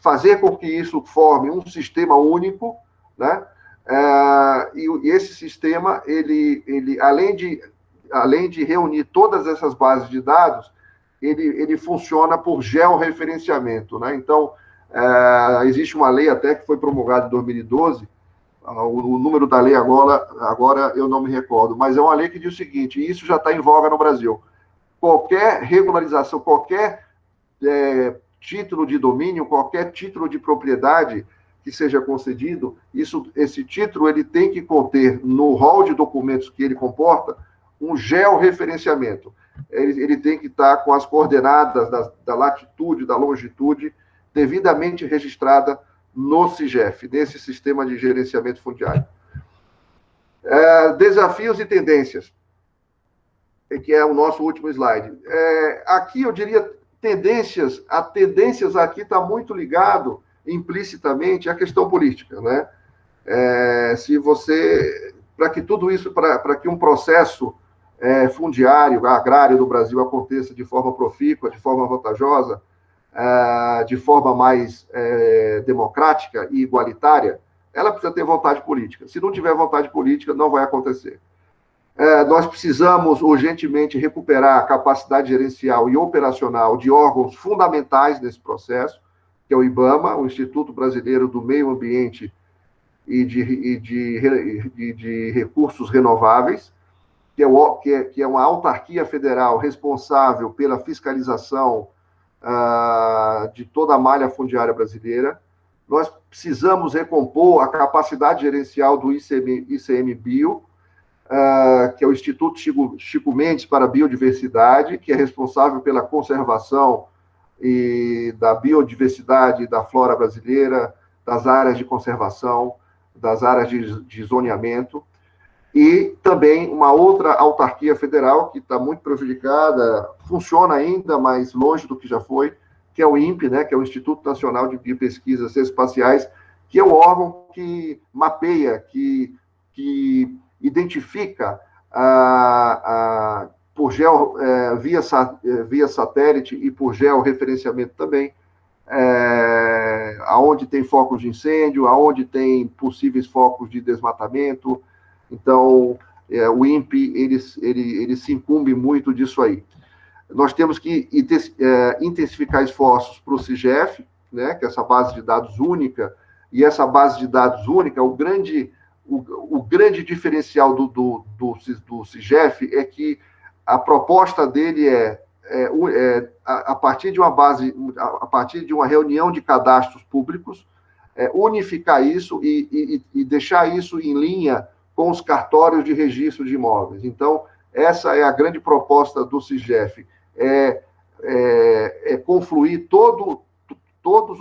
fazer com que isso forme um sistema único, né? E esse sistema, ele além de reunir todas essas bases de dados, ele funciona por georreferenciamento, né? Então, existe uma lei até que foi promulgada em 2012, o número da lei agora eu não me recordo, mas é uma lei que diz o seguinte, e isso já está em voga no Brasil: qualquer regularização, qualquer título de domínio, qualquer título de propriedade que seja concedido, esse título ele tem que conter, no rol de documentos que ele comporta, um georreferenciamento. Ele tem que estar com as coordenadas da latitude, da longitude, devidamente registrada no SIGEF, nesse sistema de gerenciamento fundiário. Desafios e tendências, que é o nosso último slide. Aqui eu diria tendências aqui está muito ligado implicitamente à questão política, né? Para que tudo isso, para que um processo fundiário, agrário do Brasil aconteça de forma profícua, de forma vantajosa, de forma mais democrática e igualitária, ela precisa ter vontade política. Se não tiver vontade política, não vai acontecer. Nós precisamos urgentemente recuperar a capacidade gerencial e operacional de órgãos fundamentais nesse processo, que é o IBAMA, o Instituto Brasileiro do Meio Ambiente e de Recursos Renováveis, que é uma autarquia federal responsável pela fiscalização de toda a malha fundiária brasileira. Nós precisamos recompor a capacidade gerencial do ICMBio, que é o Instituto Chico Mendes para a Biodiversidade, que é responsável pela conservação da biodiversidade da flora brasileira, das áreas de conservação, das áreas de zoneamento, e também uma outra autarquia federal que está muito prejudicada, funciona ainda, mas longe do que já foi, que é o INPE, né, que é o Instituto Nacional de Biopesquisas Espaciais, que é o órgão que mapeia, que identifica via satélite e por georreferenciamento também, aonde tem focos de incêndio, aonde tem possíveis focos de desmatamento. Então, o INPE, ele se incumbe muito disso aí. Nós temos que intensificar esforços para o SIGEF, né, que é essa base de dados única, e essa base de dados única, o grande diferencial do SIGEF é que a proposta dele a partir de uma reunião de cadastros públicos, unificar isso e deixar isso em linha com os cartórios de registro de imóveis. Então, essa é a grande proposta do SIGEF, confluir todos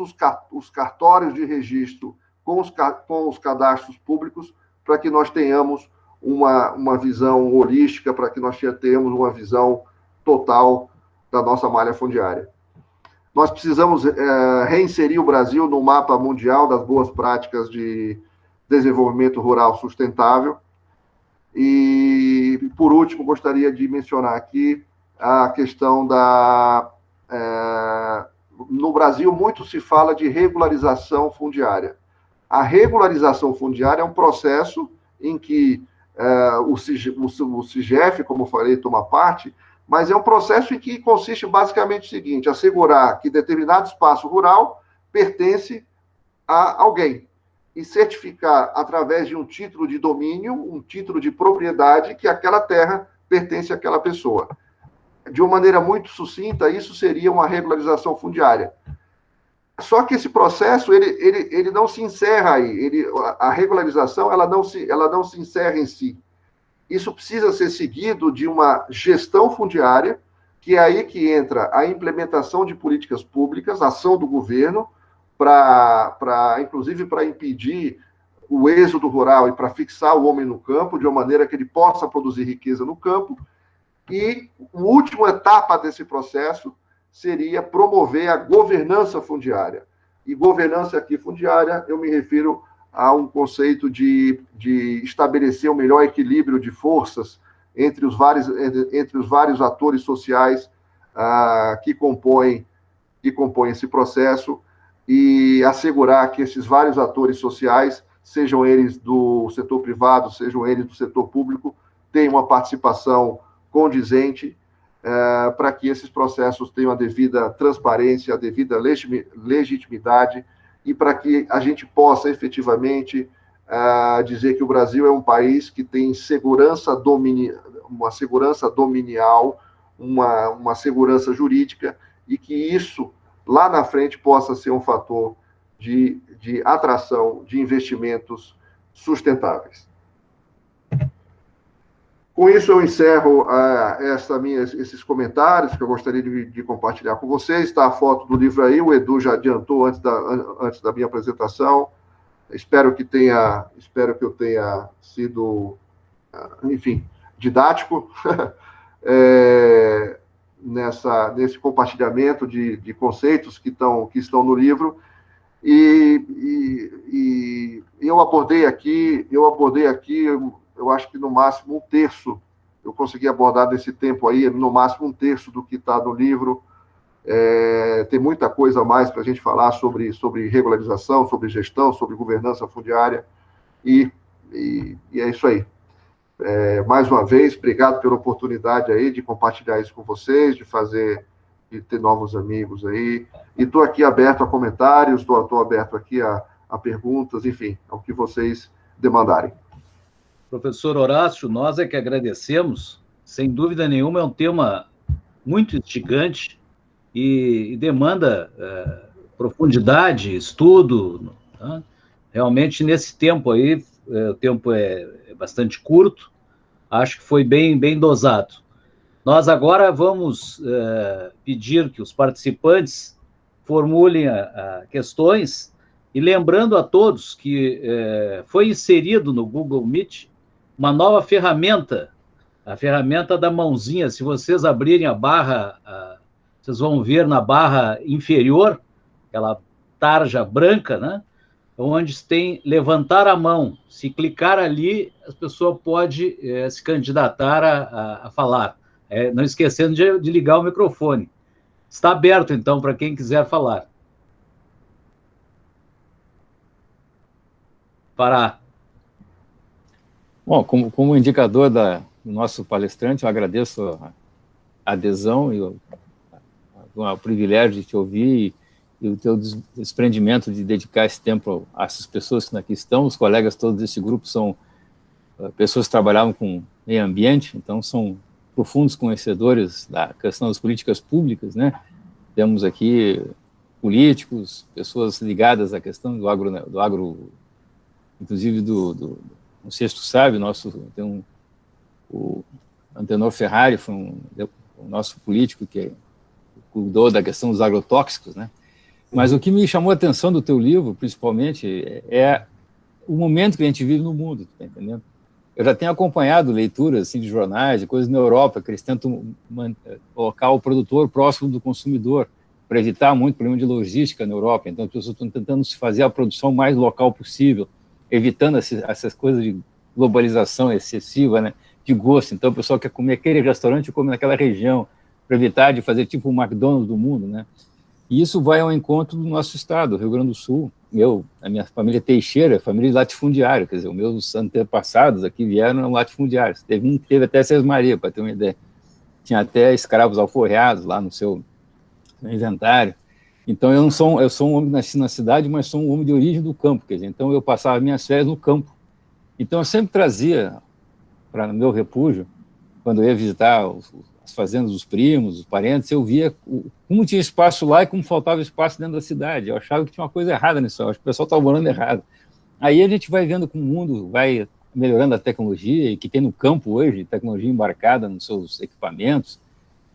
os cartórios de registro com os cadastros públicos, para que nós tenhamos uma visão holística, para que nós tenhamos uma visão total da nossa malha fundiária. Nós precisamos reinserir o Brasil no mapa mundial das boas práticas de desenvolvimento rural sustentável. E, por último, gostaria de mencionar aqui a questão no Brasil, muito se fala de regularização fundiária. A regularização fundiária é um processo em que o SIGEF, como eu falei, toma parte, mas é um processo em que consiste basicamente o seguinte: assegurar que determinado espaço rural pertence a alguém e certificar, através de um título de domínio, um título de propriedade, que aquela terra pertence àquela pessoa. De uma maneira muito sucinta, isso seria uma regularização fundiária. Só que esse processo, ele não se encerra aí. A regularização, ela não se encerra em si. Isso precisa ser seguido de uma gestão fundiária, que é aí que entra a implementação de políticas públicas, a ação do governo, inclusive para impedir o êxodo rural e para fixar o homem no campo, de uma maneira que ele possa produzir riqueza no campo. E a última etapa desse processo seria promover a governança fundiária. E governança aqui fundiária, eu me refiro a um conceito de estabelecer o melhor equilíbrio de forças entre os vários atores sociais que compõem esse processo, e assegurar que esses vários atores sociais, sejam eles do setor privado, sejam eles do setor público, tenham uma participação condizente, para que esses processos tenham a devida transparência, a devida legitimidade, e para que a gente possa efetivamente dizer que o Brasil é um país que tem uma segurança dominial, uma segurança jurídica, e que isso, lá na frente, possa ser um fator de atração de investimentos sustentáveis. Com isso, eu encerro esses comentários que eu gostaria de compartilhar com vocês. Está a foto do livro aí, o Edu já adiantou antes da minha apresentação. Espero que eu tenha sido, enfim, didático nesse compartilhamento de conceitos que estão no livro. E eu abordei aqui, eu acho que no máximo um terço, eu consegui abordar nesse tempo aí, no máximo um terço do que está no livro. Tem muita coisa a mais para a gente falar sobre regularização, sobre gestão, sobre governança fundiária, e é isso aí. Mais uma vez, obrigado pela oportunidade aí de compartilhar isso com vocês, de ter novos amigos aí, e estou aqui aberto a comentários, estou aberto aqui a perguntas, enfim, ao que vocês demandarem. Professor Horácio, nós é que agradecemos, sem dúvida nenhuma é um tema muito instigante e demanda profundidade, estudo, né? Realmente nesse tempo aí, o tempo é bastante curto, acho que foi bem dosado. Nós agora vamos pedir que os participantes formulem questões, e lembrando a todos que foi inserido no Google Meet uma nova ferramenta, a ferramenta da mãozinha. Se vocês abrirem a barra, vocês vão ver na barra inferior, aquela tarja branca, né? Onde tem levantar a mão. Se clicar ali, a pessoa pode se candidatar a falar. Não esquecendo de ligar o microfone. Está aberto, então, para quem quiser falar. Pará. Bom, como indicador do nosso palestrante, eu agradeço a adesão e o privilégio de te ouvir e o teu desprendimento de dedicar esse tempo a essas pessoas que aqui estão. Os colegas todos desse grupo são pessoas que trabalhavam com meio ambiente, então são profundos conhecedores da questão das políticas públicas, né? Temos aqui políticos, pessoas ligadas à questão do agro, inclusive não sei se tu sabe, tem o Antenor Ferrari, foi o nosso político que cuidou da questão dos agrotóxicos, né? Mas o que me chamou a atenção do teu livro, principalmente, é o momento que a gente vive no mundo, tá entendendo? Eu já tenho acompanhado leituras assim, de jornais, de coisas na Europa, que eles tentam colocar o produtor próximo do consumidor, para evitar muito problema de logística na Europa. Então, as pessoas estão tentando se fazer a produção mais local possível, evitando essas coisas de globalização excessiva, né, de gosto. Então, o pessoal quer comer aquele restaurante e come naquela região, para evitar de fazer tipo o McDonald's do mundo, né? E isso vai ao encontro do nosso estado, Rio Grande do Sul. A minha família Teixeira, família de latifundiário, quer dizer, os meus antepassados aqui vieram latifundiários. Teve até Sesmaria, para ter uma ideia. Tinha até escravos alforreados lá no seu inventário. Então, eu sou um homem que nasci na cidade, mas sou um homem de origem do campo, quer dizer, então eu passava minhas férias no campo. Então, eu sempre trazia para o meu refúgio, quando eu ia visitar as fazendas dos primos, os parentes, eu via como tinha espaço lá e como faltava espaço dentro da cidade. Eu achava que tinha uma coisa errada nisso, eu acho que o pessoal estava morando errado. Aí a gente vai vendo como o mundo vai melhorando a tecnologia, e que tem no campo hoje, tecnologia embarcada nos seus equipamentos,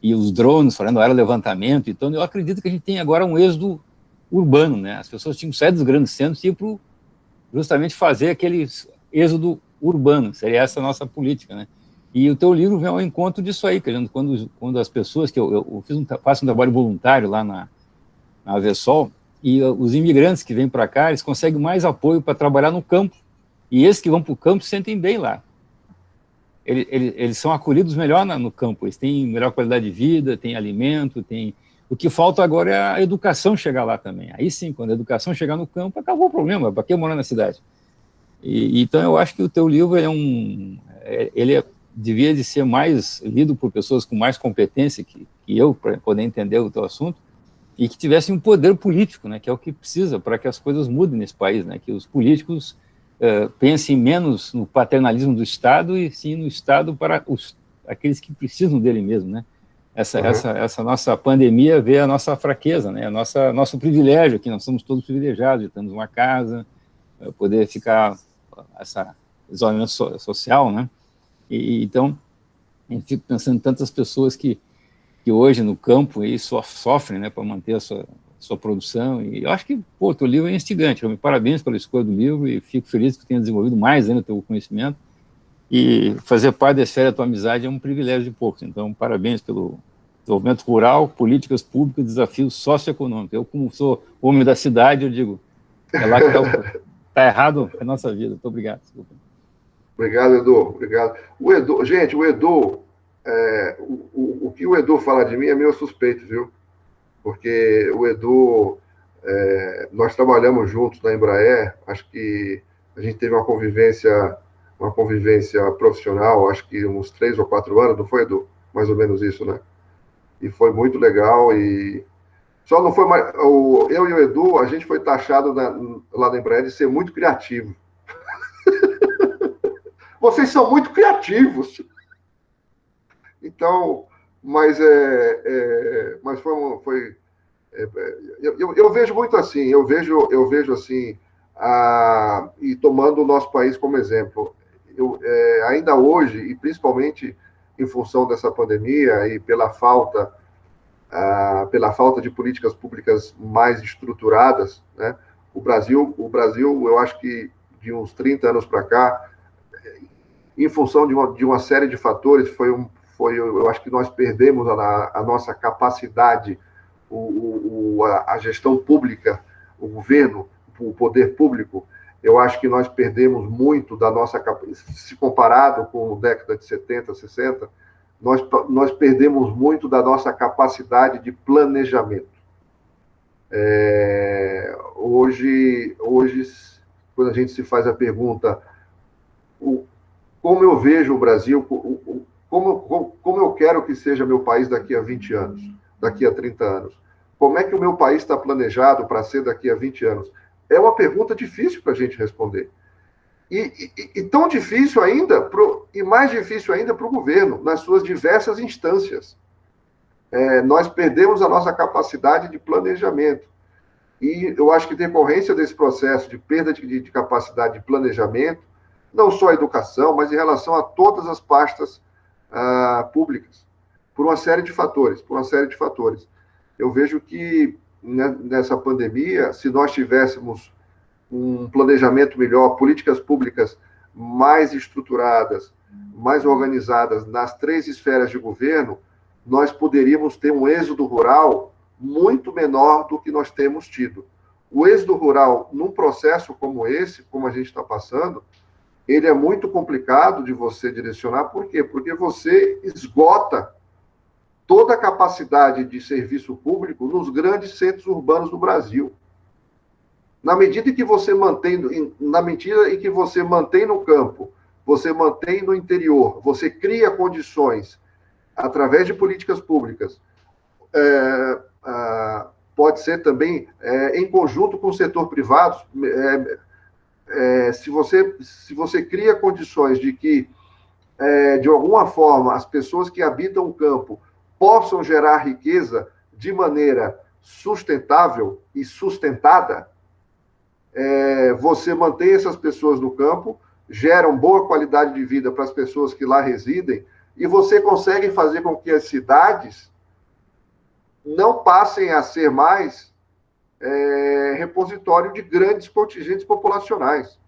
e os drones fazendo aerolevantamento. Então, eu acredito que a gente tem agora um êxodo urbano, né? As pessoas tinham saído dos grandes centros e iam para justamente fazer aquele êxodo urbano. Seria essa a nossa política, né? E o teu livro vem ao encontro disso aí, querendo, quando as pessoas, que eu faço um trabalho voluntário lá na Avesol, e os imigrantes que vêm para cá, eles conseguem mais apoio para trabalhar no campo, e esses que vão para o campo se sentem bem lá. Eles são acolhidos melhor no campo, eles têm melhor qualidade de vida, têm alimento, o que falta agora é a educação chegar lá também. Aí sim, quando a educação chegar no campo, acabou o problema, para que morar na cidade? Então eu acho que o teu livro devia de ser mais lido por pessoas com mais competência que eu, para poder entender o teu assunto, e que tivessem um poder político, né, que é o que precisa para que as coisas mudem nesse país, né, que os políticos pensem menos no paternalismo do Estado e sim no Estado para aqueles que precisam dele mesmo, né? essa nossa pandemia vê a nossa fraqueza, né? Nosso privilégio, que nós somos todos privilegiados, temos uma casa, poder ficar essa isolamento social, né? Então, eu fico pensando em tantas pessoas que hoje no campo aí sofrem, né, para manter a sua produção, e eu acho que, pô, teu livro é instigante, parabéns pela escolha do livro, e fico feliz que tu tenha desenvolvido mais ainda o teu conhecimento, e fazer parte da esfera da tua amizade é um privilégio de poucos, então parabéns pelo desenvolvimento rural, políticas públicas, desafios socioeconômicos. Eu, como sou homem da cidade, eu digo, é lá que tá errado a nossa vida. Muito obrigado. Desculpa. Obrigado, Edu. Obrigado. O Edu, gente, o Edu, o que o Edu fala de mim é meio suspeito, viu? Porque o Edu, nós trabalhamos juntos na Embraer, acho que a gente teve uma convivência profissional, acho que uns 3 ou 4 anos, não foi, Edu? Mais ou menos isso, né? E foi muito legal, e só não foi mais... eu e o Edu, a gente foi taxado lá na Embraer de ser muito criativo. Vocês são muito criativos. Então, mas foi eu vejo muito assim, eu vejo assim, e tomando o nosso país como exemplo, ainda hoje, e principalmente em função dessa pandemia e pela falta de políticas públicas mais estruturadas, né? O Brasil, eu acho que de uns 30 anos para cá, em função de uma série de fatores, eu acho que nós perdemos a nossa capacidade, a gestão pública, o governo, o poder público. Eu acho que nós perdemos muito da nossa capacidade, se comparado com a década de 70, 60, nós perdemos muito da nossa capacidade de planejamento. Hoje, quando a gente se faz a pergunta, como eu vejo o Brasil, como eu quero que seja meu país daqui a 20 anos, daqui a 30 anos, como é que o meu país está planejado para ser daqui a 20 anos? É uma pergunta difícil para a gente responder. E tão difícil ainda, e mais difícil ainda para o governo, nas suas diversas instâncias. Nós perdemos a nossa capacidade de planejamento. E eu acho que, decorrência desse processo de perda de capacidade de planejamento, não só a educação, mas em relação a todas as pastas públicas, por uma série de fatores. Eu vejo que, nessa pandemia, se nós tivéssemos um planejamento melhor, políticas públicas mais estruturadas, mais organizadas nas 3 esferas de governo, nós poderíamos ter um êxodo rural muito menor do que nós temos tido. O êxodo rural, num processo como esse, como a gente está passando, ele é muito complicado de você direcionar. Por quê? Porque você esgota toda a capacidade de serviço público nos grandes centros urbanos do Brasil. Na medida em que você mantém no campo, você mantém no interior, você cria condições através de políticas públicas, pode ser também em conjunto com o setor privado, se você cria condições de que, de alguma forma, as pessoas que habitam o campo possam gerar riqueza de maneira sustentável e sustentada, você mantém essas pessoas no campo, geram boa qualidade de vida para as pessoas que lá residem, e você consegue fazer com que as cidades não passem a ser mais repositório de grandes contingentes populacionais.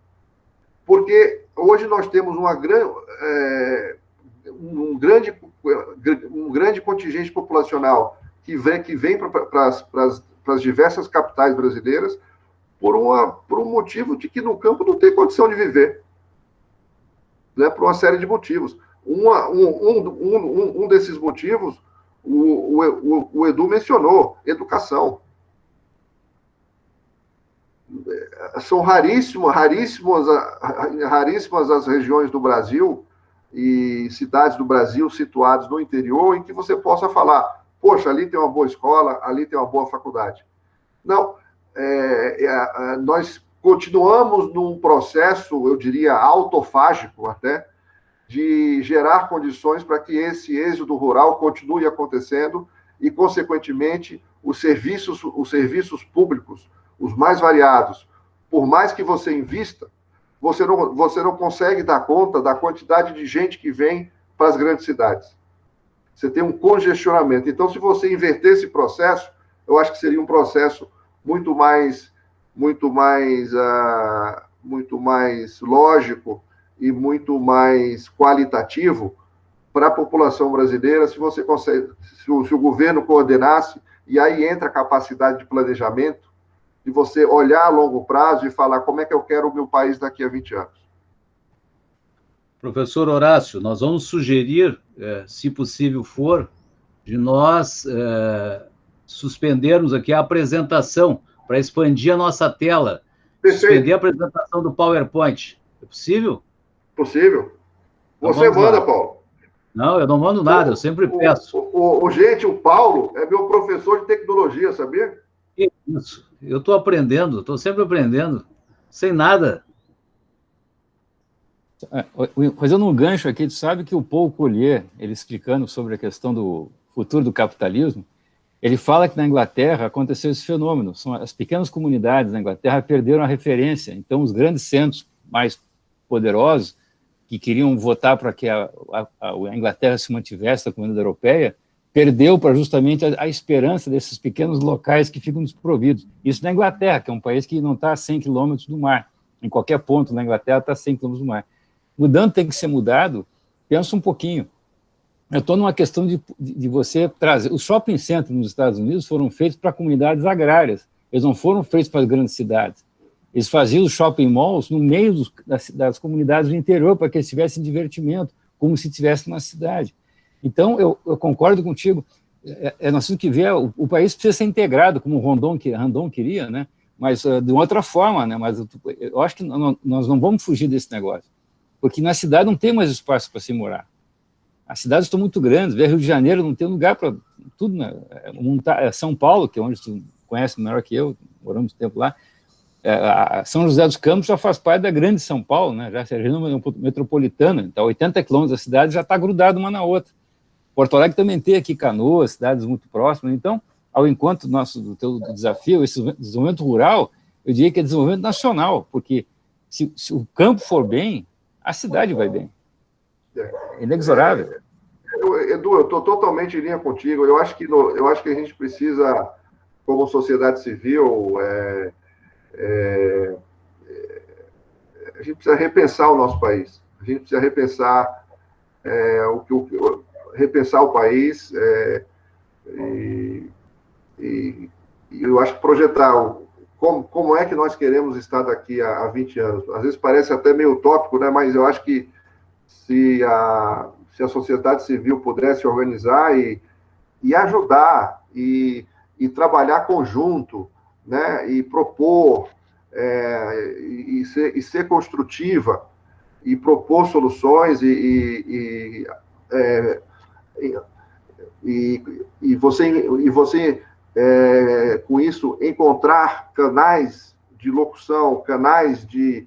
Porque hoje nós temos um grande contingente populacional que vem para as diversas capitais brasileiras por um motivo de que no campo não tem condição de viver, né, por uma série de motivos. Um desses motivos, o Edu mencionou: educação. São raríssimas as regiões do Brasil e cidades do Brasil situadas no interior em que você possa falar: poxa, ali tem uma boa escola, ali tem uma boa faculdade. Não. Nós continuamos num processo, eu diria, autofágico até, de gerar condições para que esse êxodo rural continue acontecendo e, consequentemente, os serviços públicos, os mais variados, por mais que você invista, você não consegue dar conta da quantidade de gente que vem para as grandes cidades. Você tem um congestionamento. Então, se você inverter esse processo, eu acho que seria um processo muito mais lógico e muito mais qualitativo para a população brasileira, se você consegue, se o governo coordenasse, e aí entra a capacidade de planejamento, de você olhar a longo prazo e falar como é que eu quero o meu país daqui a 20 anos. Professor Horácio, nós vamos sugerir, se possível for, de nós suspendermos aqui a apresentação para expandir a nossa tela. Perfeito. Suspender a apresentação do PowerPoint. É possível? Possível. Você manda, Paulo. Não, eu não mando nada, eu sempre peço. Gente, o Paulo é meu professor de tecnologia, sabia? Isso. Eu estou aprendendo, estou sempre aprendendo, sem nada. Fazendo um gancho aqui, tu sabe que o Paul Collier, ele explicando sobre a questão do futuro do capitalismo, ele fala que na Inglaterra aconteceu esse fenômeno. As pequenas comunidades na Inglaterra perderam a referência. Então, os grandes centros mais poderosos, que queriam votar para que a Inglaterra se mantivesse na comunidade europeia, perdeu para justamente a esperança desses pequenos locais que ficam desprovidos. Isso na Inglaterra, que é um país que não está a 100 quilômetros do mar. Em qualquer ponto na Inglaterra está a 100 quilômetros do mar. Mudando tem que ser mudado, pensa um pouquinho. Eu estou numa questão de você trazer... Os shopping centers nos Estados Unidos foram feitos para comunidades agrárias. Eles não foram feitos para as grandes cidades. Eles faziam os shopping malls no meio das comunidades do interior, para que eles tivessem divertimento, como se tivesse numa cidade. Então, eu concordo contigo, nós temos que ver, o país precisa ser integrado, como o Rondon queria, né? Mas de outra forma, né? Mas eu acho que nós não vamos fugir desse negócio, porque na cidade não tem mais espaço para se morar. As cidades estão muito grandes, Rio de Janeiro não tem lugar para tudo, né? São Paulo, que é onde tu conhece melhor que eu, moramos muito tempo lá, São José dos Campos já faz parte da grande São Paulo, né? Já é região metropolitana, então 80 quilômetros da cidade já está grudado uma na outra. Porto Alegre também tem aqui Canoas, cidades muito próximas. Então, ao encontro do teu desafio, esse desenvolvimento rural, eu diria que é desenvolvimento nacional, porque se o campo for bem, a cidade vai bem. É inexorável. Edu, eu estou totalmente em linha contigo. Eu acho que a gente precisa, como sociedade civil, a gente precisa repensar o nosso país. A gente precisa repensar repensar o país e eu acho que projetar como é que nós queremos estar daqui a 20 anos. Às vezes parece até meio utópico, né? Mas eu acho que se a sociedade civil pudesse organizar e ajudar e trabalhar conjunto, né? E propor e ser construtiva e propor soluções e você com isso encontrar canais de locução, canais de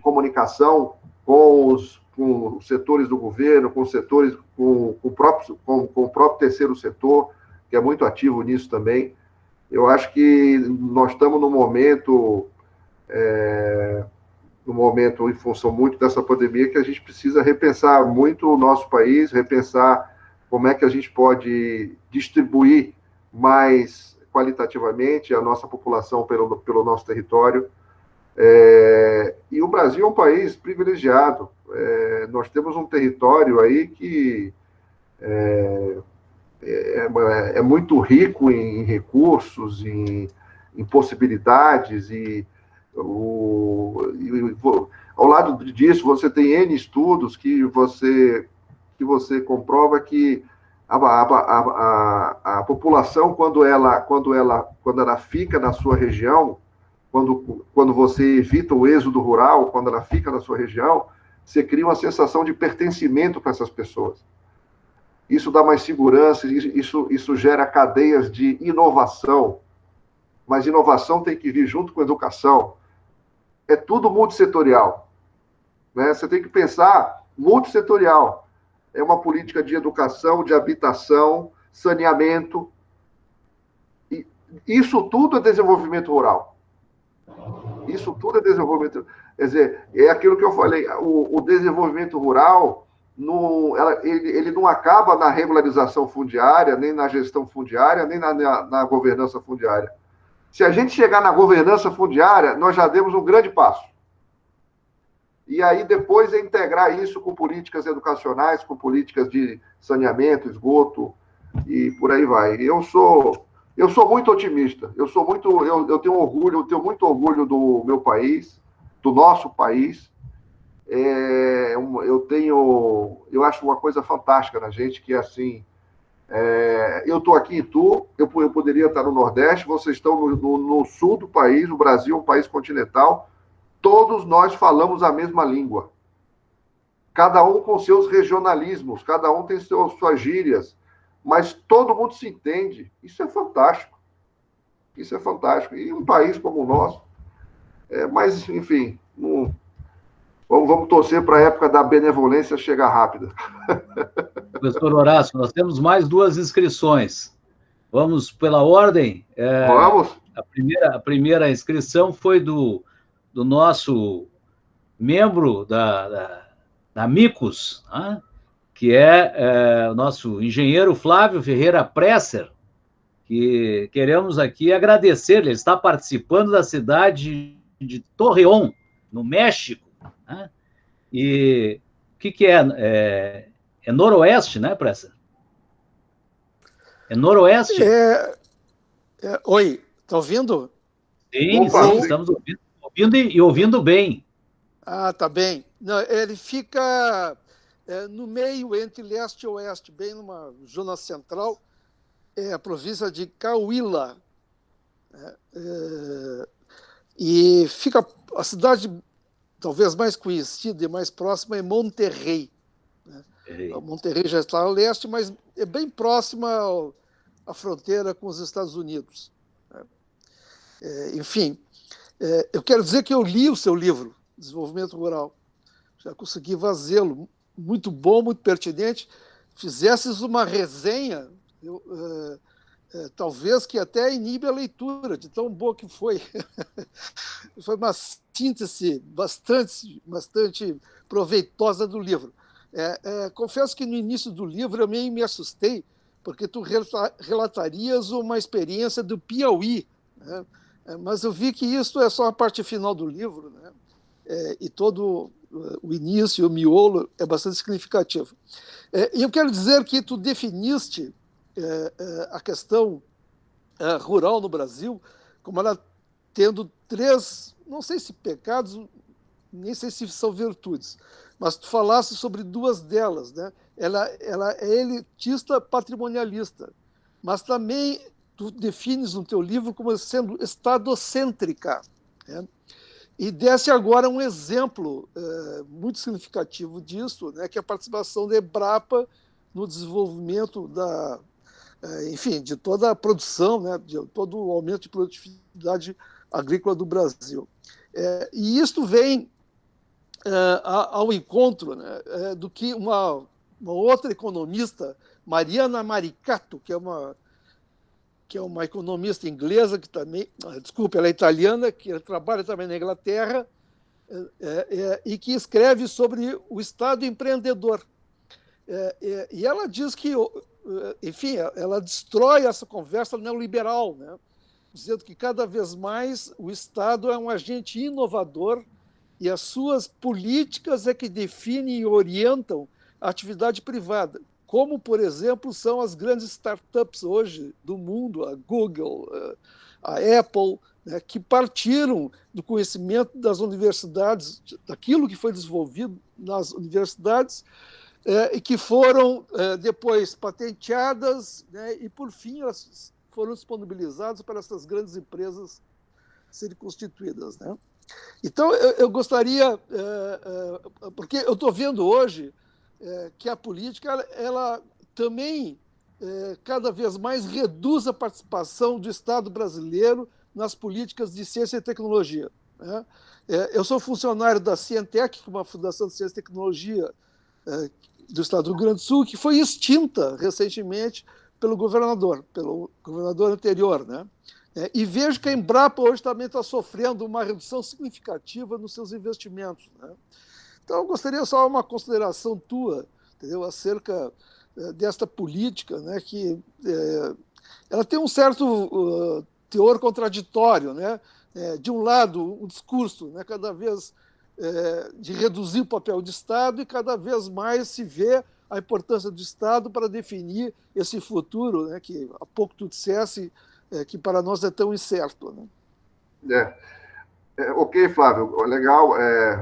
comunicação com os setores do governo, com os setores, com o próprio terceiro setor, que é muito ativo nisso também. Eu acho que nós estamos num momento, em função muito dessa pandemia, que a gente precisa repensar muito o nosso país, repensar como é que a gente pode distribuir mais qualitativamente a nossa população pelo nosso território. E o Brasil é um país privilegiado. Nós temos um território aí que é muito rico em recursos, em possibilidades, ao lado disso, você tem N estudos que você comprova que a população, quando ela fica na sua região, quando você evita o êxodo rural, quando ela fica na sua região, você cria uma sensação de pertencimento para essas pessoas. Isso dá mais segurança, isso gera cadeias de inovação, mas inovação tem que vir junto com educação. É tudo multissetorial. né? Você tem que pensar multissetorial. É uma política de educação, de habitação, saneamento. E isso tudo é desenvolvimento rural. Isso tudo é desenvolvimento. Quer dizer, é aquilo que eu falei, o desenvolvimento rural, ele não acaba na regularização fundiária, nem na gestão fundiária, nem na governança fundiária. Se a gente chegar na governança fundiária, nós já demos um grande passo. E aí depois é integrar isso com políticas educacionais, com políticas de saneamento, esgoto, e por aí vai. Eu sou muito otimista. Eu tenho muito orgulho do meu país, do nosso país. Eu acho uma coisa fantástica na gente, que é assim, eu estou aqui em Itu, eu poderia estar no Nordeste, vocês estão no sul do país, o Brasil é um país continental, todos nós falamos a mesma língua. Cada um com seus regionalismos, cada um tem suas gírias, mas todo mundo se entende. Isso é fantástico. Isso é fantástico. E um país como o nosso. Mas, enfim, vamos torcer para a época da benevolência chegar rápida. Professor Horácio, nós temos mais 2 inscrições. Vamos pela ordem? Vamos. A primeira inscrição foi do nosso membro da Micos, né? Que é o nosso engenheiro Flávio Ferreira Presser, que queremos aqui agradecer. Ele está participando da cidade de Torreón, no México, né? E o que é? É noroeste, né, Presser? É noroeste? Oi, está ouvindo? Sim, sim, estamos ouvindo bem. Ah, tá bem. Não, ele fica no meio entre leste e oeste, bem numa zona central, a província de Coahuila. E fica a cidade talvez mais conhecida e mais próxima é Monterrey. Monterrey já está a leste, mas é bem próxima à fronteira com os Estados Unidos. Enfim, eu quero dizer que eu li o seu livro, Desenvolvimento Rural. Já consegui fazê-lo. Muito bom, muito pertinente. Fizesses uma resenha, talvez que até inibe a leitura, de tão boa que foi. Foi uma síntese bastante proveitosa do livro. Confesso que no início do livro eu meio me assustei, porque tu relatarias uma experiência do Piauí, né? Mas eu vi que isso é só a parte final do livro, né? E todo o início, o miolo, é bastante significativo. E eu quero dizer que tu definiste a questão rural no Brasil como ela tendo 3, não sei se pecados, nem sei se são virtudes, mas tu falaste sobre 2 delas, né? Ela é elitista patrimonialista, mas também tu defines no teu livro como sendo estadocêntrica, né? E desse agora um exemplo muito significativo disso, né, que é a participação da Embrapa no desenvolvimento de toda a produção, né, de todo o aumento de produtividade agrícola do Brasil. E isto vem ao encontro, né, do que uma outra economista, Mariana Maricato, que é uma economista inglesa, que também, desculpe, ela é italiana, que trabalha também na Inglaterra, e que escreve sobre o Estado empreendedor. E ela diz que, enfim, ela destrói essa conversa neoliberal, né? Dizendo que cada vez mais o Estado é um agente inovador e as suas políticas é que definem e orientam a atividade privada, como, por exemplo, são as grandes startups hoje do mundo, a Google, a Apple, né, que partiram do conhecimento das universidades, daquilo que foi desenvolvido nas universidades, e que foram depois patenteadas, né, e, por fim, elas foram disponibilizadas para essas grandes empresas serem constituídas, né? Então, eu gostaria, porque eu estou vendo hoje que a política ela também cada vez mais reduz a participação do Estado brasileiro nas políticas de ciência e tecnologia. né? Eu sou funcionário da Cientec, que é uma fundação de ciência e tecnologia do estado do Rio Grande do Sul, que foi extinta recentemente pelo governador anterior, né? E vejo que a Embrapa hoje também está sofrendo uma redução significativa nos seus investimentos, né? Então, eu gostaria só uma consideração tua, entendeu, acerca desta política, né, que ela tem um certo teor contraditório, né? De um lado, um discurso, né, cada vez de reduzir o papel do Estado, e cada vez mais se vê a importância do Estado para definir esse futuro, né, que há pouco tu dissesse que para nós é tão incerto, né? Ok, Flávio, legal.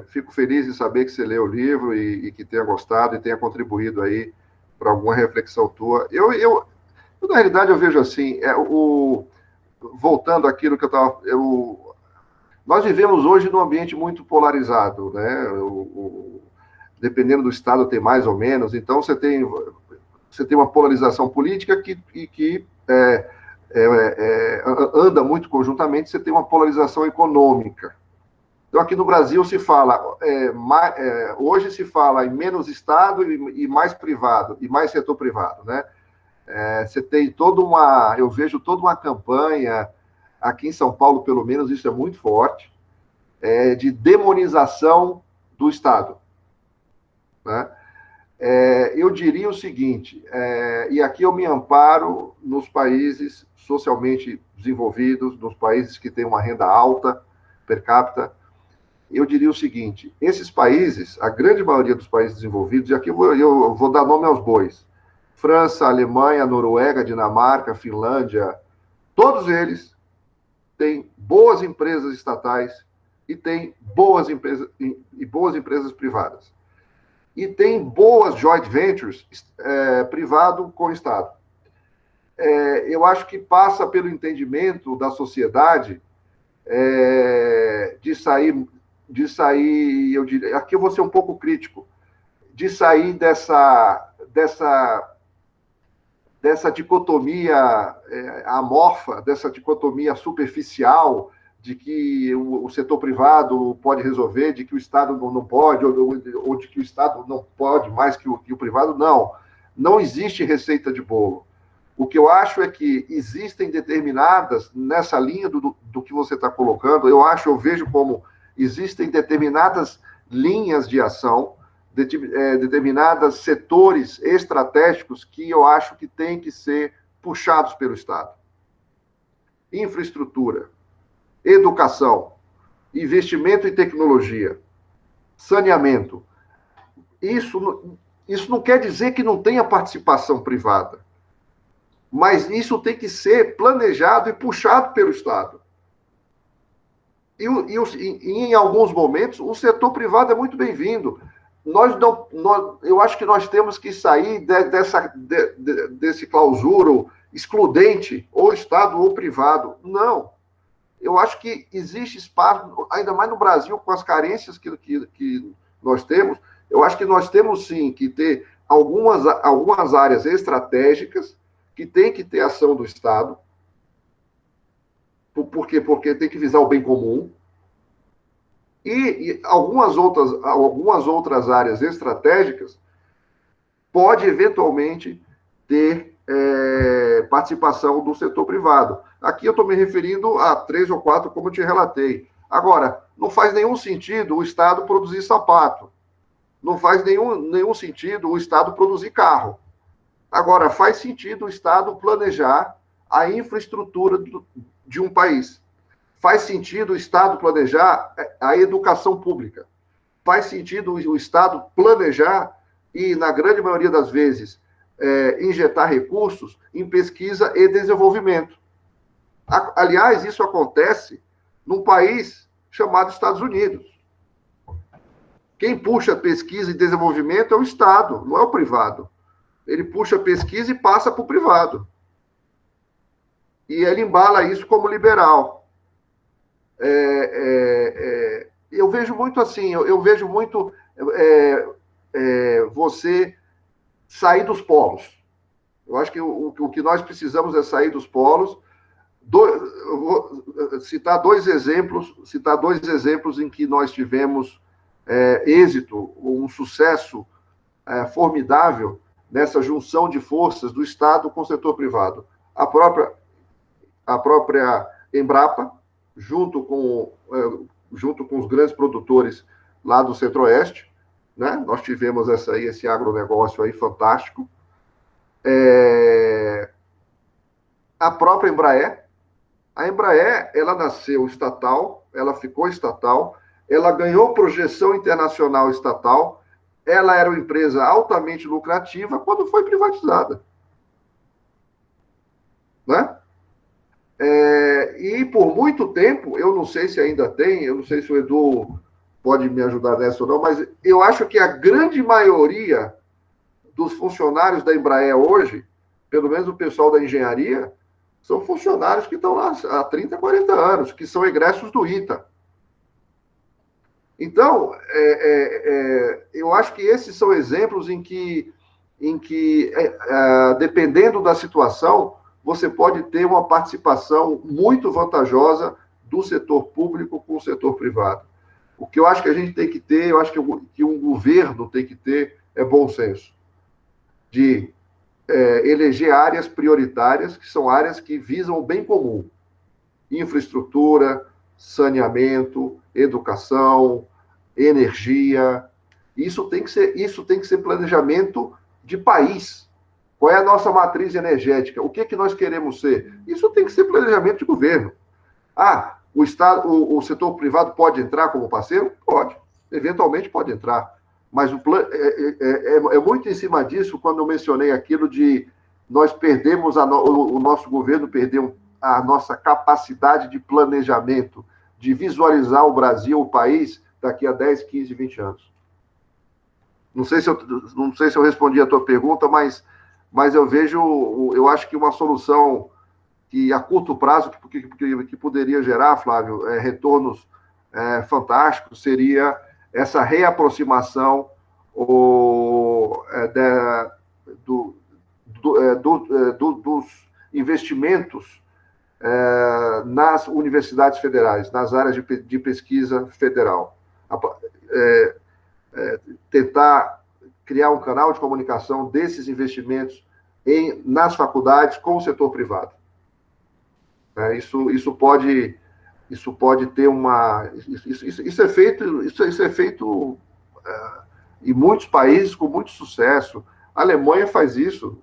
Fico feliz de saber que você leu o livro e que tenha gostado e tenha contribuído aí para alguma reflexão tua. Na realidade, eu vejo assim, voltando àquilo que eu estava... Nós vivemos hoje num ambiente muito polarizado, né? Dependendo do estado, tem mais ou menos. Então, você tem uma polarização política que anda muito conjuntamente. Você tem uma polarização econômica. Então, aqui no Brasil se fala... hoje se fala em menos Estado e mais privado, e mais setor privado, né? Você tem eu vejo toda uma campanha, aqui em São Paulo, pelo menos, isso é muito forte, de demonização do Estado, né? Eu diria o seguinte, e aqui eu me amparo nos países socialmente desenvolvidos, nos países que têm uma renda alta, per capita. Eu diria o seguinte, esses países, a grande maioria dos países desenvolvidos, e aqui eu vou dar nome aos bois, França, Alemanha, Noruega, Dinamarca, Finlândia, todos eles têm boas empresas estatais e têm boas empresas privadas. E têm boas joint ventures privado com o Estado. Eu acho que passa pelo entendimento da sociedade de sair, eu diria, aqui eu vou ser um pouco crítico, de sair dessa dicotomia amorfa, dessa dicotomia superficial, de que o setor privado pode resolver, de que o Estado não pode, ou de que o Estado não pode mais que o privado. Não existe receita de bolo. O que eu acho é que existem determinadas, nessa linha do que você está colocando, eu vejo como existem determinadas linhas de ação, determinados setores estratégicos que eu acho que têm que ser puxados pelo Estado. Infraestrutura, educação, investimento em tecnologia, saneamento. Isso não quer dizer que não tenha participação privada, mas isso tem que ser planejado e puxado pelo Estado. E em alguns momentos, o setor privado é muito bem-vindo. Eu acho que nós temos que sair desse clausuro excludente, ou Estado ou privado. Não. Eu acho que existe espaço, ainda mais no Brasil, com as carências que nós temos, eu acho que nós temos, sim, que ter algumas áreas estratégicas que tem que ter ação do Estado. Por quê? Porque tem que visar o bem comum. E algumas outras áreas estratégicas pode, eventualmente, ter participação do setor privado. Aqui eu estou me referindo a 3 ou 4, como eu te relatei. Agora, não faz nenhum sentido o Estado produzir sapato. Não faz nenhum sentido o Estado produzir carro. Agora, faz sentido o Estado planejar a infraestrutura de um país. Faz sentido o Estado planejar a educação pública. Faz sentido o Estado planejar e, na grande maioria das vezes, injetar recursos em pesquisa e desenvolvimento. Aliás, isso acontece num país chamado Estados Unidos. Quem puxa pesquisa e desenvolvimento é o Estado, não é o privado. Ele puxa pesquisa e passa para o privado. E ele embala isso como liberal. Eu vejo muito assim, eu vejo muito você sair dos polos. Eu acho que o que nós precisamos é sair dos polos. Eu vou citar dois exemplos em que nós tivemos êxito, um sucesso formidável nessa junção de forças do Estado com o setor privado. A própria Embrapa, junto com os grandes produtores lá do Centro-Oeste, né? Nós tivemos esse agronegócio aí fantástico. A própria Embraer. A Embraer, ela nasceu estatal, ela ficou estatal, ela ganhou projeção internacional estatal, ela era uma empresa altamente lucrativa quando foi privatizada. Né? E por muito tempo, eu não sei se ainda tem, eu não sei se o Edu pode me ajudar nessa ou não, mas eu acho que a grande maioria dos funcionários da Embraer hoje, pelo menos o pessoal da engenharia, são funcionários que estão lá há 30, 40 anos, que são egressos do ITA. Então, eu acho que esses são exemplos em que dependendo da situação, você pode ter uma participação muito vantajosa do setor público com o setor privado. O que eu acho que a gente tem que ter, eu acho que um governo tem que ter, é bom senso, de eleger áreas prioritárias, que são áreas que visam o bem comum. Infraestrutura, saneamento, educação, energia. Isso tem que ser planejamento de país. Qual é a nossa matriz energética? O que nós queremos ser? Isso tem que ser planejamento de governo. O Estado, o setor privado pode entrar como parceiro? Pode. Eventualmente pode entrar. Mas é muito em cima disso, quando eu mencionei aquilo de nós perdemos, o nosso governo perdeu a nossa capacidade de planejamento, de visualizar o Brasil, o país, daqui a 10, 15, 20 anos. Não sei se eu respondi a tua pergunta, mas eu acho que uma solução que a curto prazo, que poderia gerar, Flávio, retornos fantásticos, seria essa reaproximação dos investimentos nas universidades federais, nas áreas de pesquisa federal. Tentar criar um canal de comunicação desses investimentos nas faculdades com o setor privado. Isso pode ter uma... Isso é feito em muitos países com muito sucesso. A Alemanha faz isso.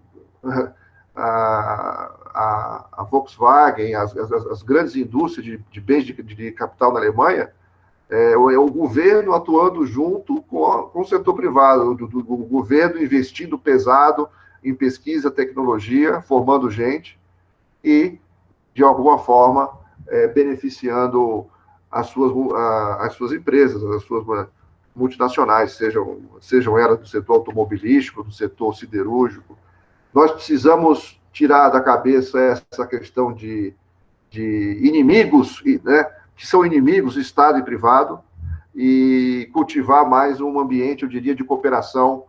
A Volkswagen, as grandes indústrias de bens de capital na Alemanha, é o governo atuando junto com o setor privado, do governo investindo pesado em pesquisa, tecnologia, formando gente e, de alguma forma, beneficiando as suas empresas, as suas multinacionais, sejam elas do setor automobilístico, do setor siderúrgico. Nós precisamos tirar da cabeça essa questão de inimigos, né, que são inimigos, Estado e privado, e cultivar mais um ambiente, eu diria, de cooperação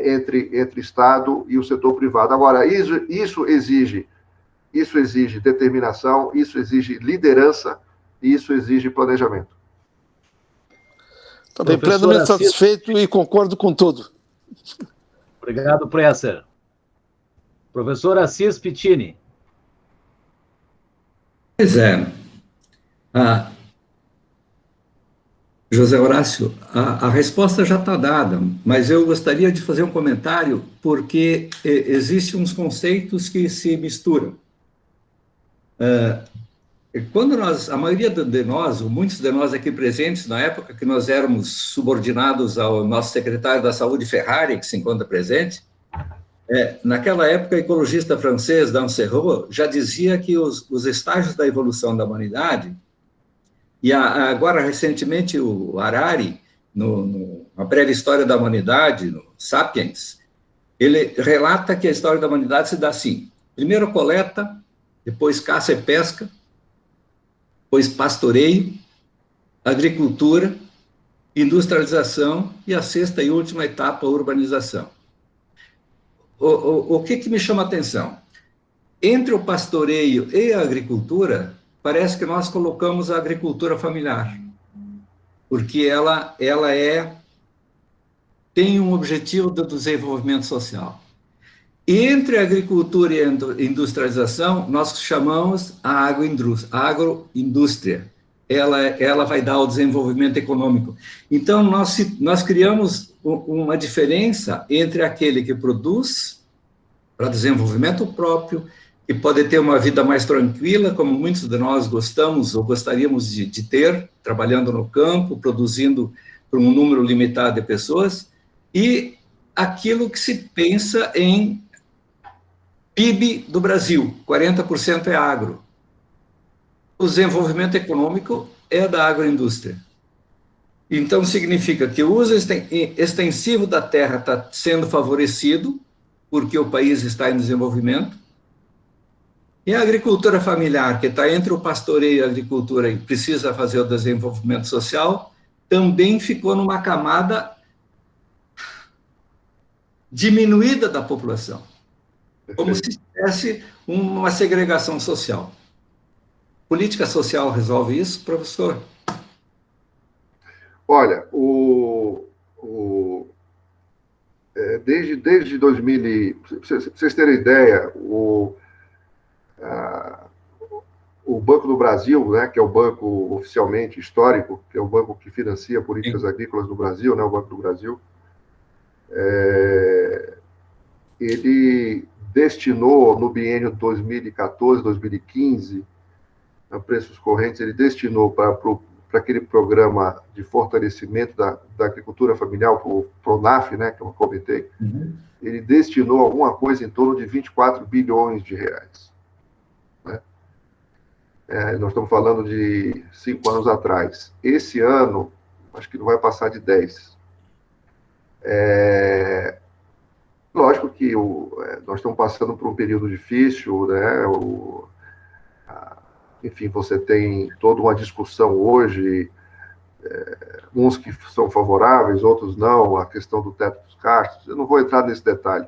entre Estado e o setor privado. Agora, isso exige determinação, isso exige liderança e isso exige planejamento. Estou plenamente satisfeito e concordo com tudo. Obrigado, Presser. Professor Assis Pittini. Pois é. José Horácio, a resposta já está dada, mas eu gostaria de fazer um comentário, porque existem uns conceitos que se misturam. Quando a maioria de nós, muitos de nós aqui presentes, na época que nós éramos subordinados ao nosso secretário da Saúde, Ferrari, que se encontra presente, naquela época, o ecologista francês, Dan Serrault, já dizia que os estágios da evolução da humanidade, e agora, recentemente, o Harari, na breve história da humanidade, no Sapiens, ele relata que a história da humanidade se dá assim: primeiro coleta, depois caça e pesca, depois pastoreio, agricultura, industrialização e a sexta e última etapa, a urbanização. O que me chama a atenção? Entre o pastoreio e a agricultura, parece que nós colocamos a agricultura familiar, porque ela tem um objetivo do desenvolvimento social. Entre a agricultura e a industrialização, nós chamamos a agroindústria. Ela vai dar o desenvolvimento econômico. Então, nós criamos uma diferença entre aquele que produz para desenvolvimento próprio, que pode ter uma vida mais tranquila, como muitos de nós gostamos ou gostaríamos de ter, trabalhando no campo, produzindo para um número limitado de pessoas, e aquilo que se pensa em PIB do Brasil, 40% é agro. O desenvolvimento econômico é da agroindústria. Então, significa que o uso extensivo da terra está sendo favorecido, porque o país está em desenvolvimento, e a agricultura familiar, que está entre o pastoreio e a agricultura e precisa fazer o desenvolvimento social, também ficou numa camada diminuída da população, como se tivesse uma segregação social. Política social resolve isso, professor? Olha, desde 2000, para vocês terem ideia, o Banco do Brasil, né, que é o banco oficialmente histórico, que é o banco que financia políticas agrícolas no Brasil, né, o Banco do Brasil, ele destinou no biênio 2014-2015, a preços correntes, ele destinou para aquele programa de fortalecimento da agricultura familiar, o PRONAF, né, que eu comentei, ele destinou alguma coisa em torno de 24 bilhões de reais. Né? Nós estamos falando de 5 anos atrás. Esse ano, acho que não vai passar de 10. Lógico que nós estamos passando por um período difícil, né? Enfim, você tem toda uma discussão hoje, uns que são favoráveis, outros não, a questão do teto dos gastos. Eu não vou entrar nesse detalhe,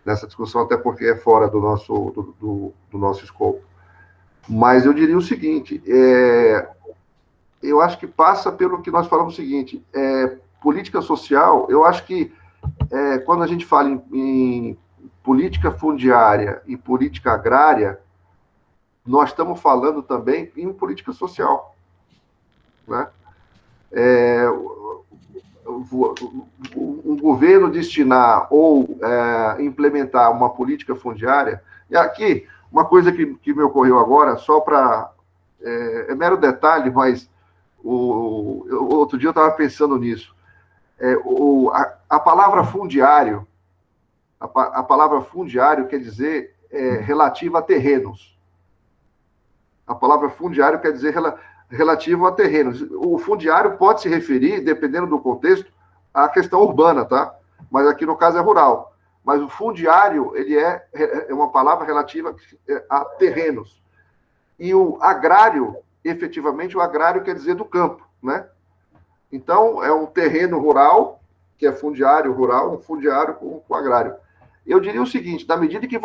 nessa discussão, até porque é fora do nosso escopo. Mas eu diria o seguinte, eu acho que passa pelo que nós falamos o seguinte, política social, eu acho que quando a gente fala em política fundiária e política agrária, nós estamos falando também em política social. Né? Um governo destinar ou implementar uma política fundiária, e aqui, uma coisa que me ocorreu agora, só para... é mero detalhe, mas outro dia eu estava pensando nisso. A palavra fundiário, a palavra fundiário quer dizer relativa a terrenos. A palavra fundiário quer dizer relativo a terrenos. O fundiário pode se referir, dependendo do contexto, à questão urbana, tá? Mas aqui no caso é rural. Mas o fundiário, ele é uma palavra relativa a terrenos. E o agrário, efetivamente, o agrário quer dizer do campo, né? Então, é um terreno rural, que é fundiário rural, um fundiário com agrário. Eu diria o seguinte, na medida que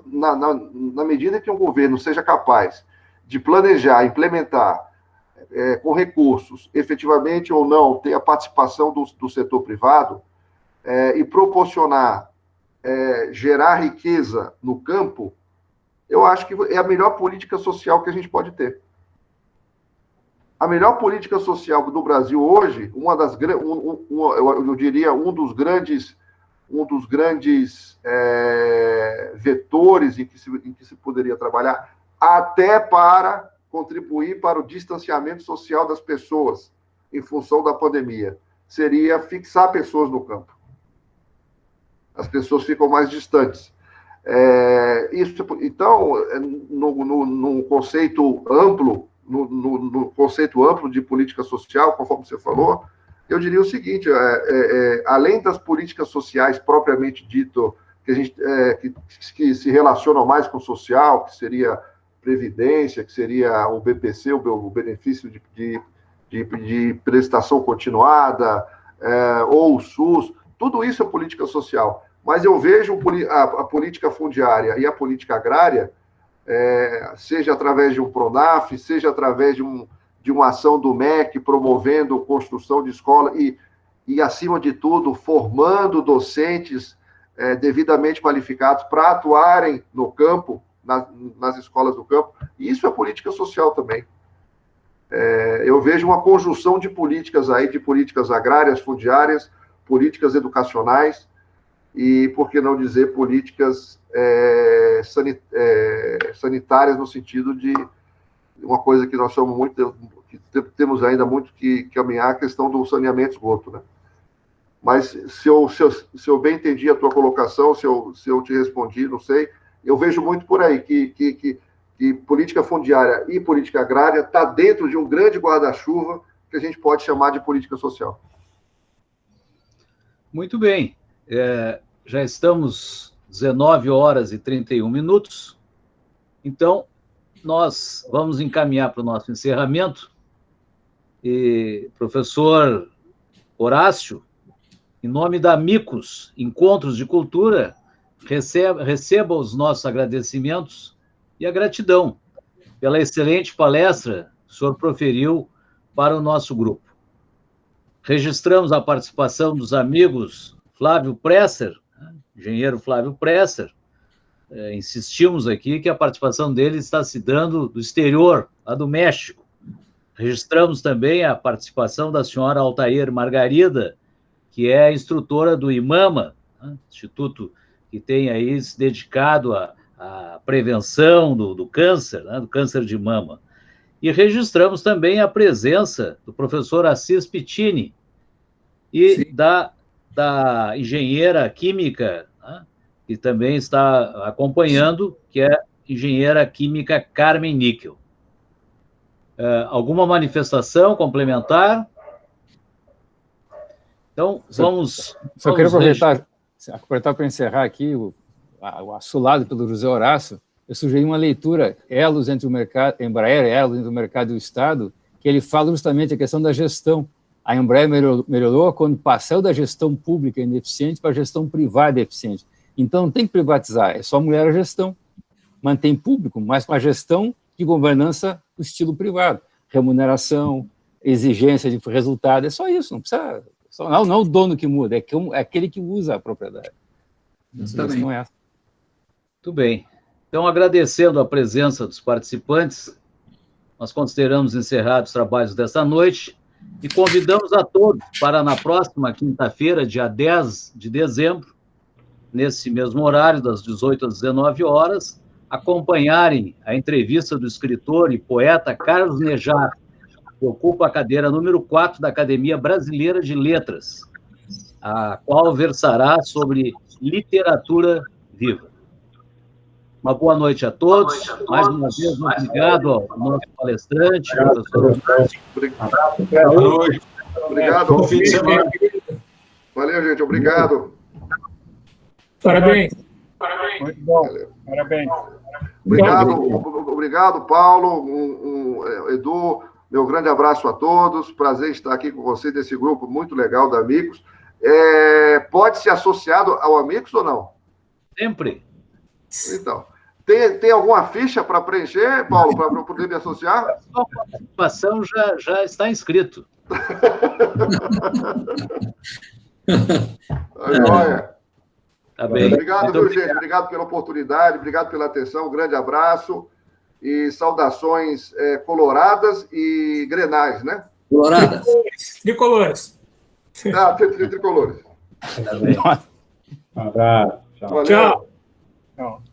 na medida que um governo seja capaz de planejar, implementar com recursos, efetivamente ou não, ter a participação do setor privado e proporcionar, gerar riqueza no campo, eu acho que é a melhor política social que a gente pode ter. A melhor política social do Brasil hoje, eu diria, um dos grandes vetores em que se poderia trabalhar, até para contribuir para o distanciamento social das pessoas em função da pandemia, seria fixar pessoas no campo. As pessoas ficam mais distantes. Então, no conceito amplo, no conceito amplo de política social, conforme você falou, eu diria o seguinte, além das políticas sociais propriamente dito, que se relacionam mais com o social, que seria previdência, que seria o BPC, o benefício de prestação continuada, ou o SUS, tudo isso é política social. mas eu vejo a política fundiária e a política agrária, seja através de um PRONAF, seja através de uma ação do MEC promovendo construção de escola e, acima de tudo, formando docentes devidamente qualificados para atuarem no campo, nas escolas do campo. E isso é política social também. Eu vejo uma conjunção de políticas aí, de políticas agrárias, fundiárias, políticas educacionais e, por que não dizer, políticas sanitárias, no sentido de uma coisa que nós somos muito, que temos ainda muito que caminhar, a questão do saneamento esgoto, né? Mas se eu bem entendi a tua colocação, se eu te respondi, não sei, eu vejo muito por aí que política fundiária e política agrária está dentro de um grande guarda-chuva que a gente pode chamar de política social. Muito bem. Já estamos 19 horas e 31 minutos, então nós vamos encaminhar para o nosso encerramento. E, professor Horácio, em nome da Amicus Encontros de Cultura, receba os nossos agradecimentos e a gratidão pela excelente palestra que o senhor proferiu para o nosso grupo. Registramos a participação dos amigos Flávio Presser, engenheiro Flávio Presser. Insistimos aqui que a participação dele está se dando do exterior, lá do México. Registramos também a participação da senhora Altair Margarida, que é instrutora do IMAMA, instituto que tem aí se dedicado à prevenção do câncer, do câncer de mama. E registramos também a presença do professor Assis Pittini e da engenheira química, que também está acompanhando, que é engenheira química Carmen Níquel. Alguma manifestação complementar? Então, vamos... Só quero aproveitar para encerrar aqui, assolado pelo José Horácio, eu sugeri uma leitura, Elos entre o mercado, Embraer, Elos entre o mercado e o Estado, que ele fala justamente a questão da gestão. A Embraer melhorou quando passou da gestão pública ineficiente para a gestão privada eficiente. Então, não tem que privatizar, é só mulher a gestão. Mantém público, mas com a gestão de governança do estilo privado. Remuneração, exigência de resultado, é só isso, não precisa... Não o dono que muda, é aquele que usa a propriedade. Também. Muito bem. Então, agradecendo a presença dos participantes, nós consideramos encerrados os trabalhos desta noite e convidamos a todos para, na próxima quinta-feira, dia 10 de dezembro, nesse mesmo horário, das 18 às 19 horas, acompanharem a entrevista do escritor e poeta Carlos Nejar, que ocupa a cadeira número 4 da Academia Brasileira de Letras, a qual versará sobre literatura viva. Uma boa noite a todos. Mais uma vez, obrigado ao nosso palestrante, professor. Obrigado. Bom fim de semana. Valeu, gente. Obrigado. Parabéns. Muito bom. Valeu. Parabéns. Obrigado, Paulo, Edu. Meu grande abraço a todos. Prazer estar aqui com vocês, desse grupo muito legal da Amicus. Pode ser associado ao Amicus ou não? Sempre. Então, tem alguma ficha para preencher, Paulo, para eu poder me associar? A sua participação já está inscrito. Olha. Tá bem. Obrigado, viu, gente? Obrigado pela oportunidade, obrigado pela atenção, um grande abraço e saudações coloradas e grenais, né? Coloradas. Tricolores. Tricolores. Tá bem. Um abraço. Valeu. Tchau. Tchau.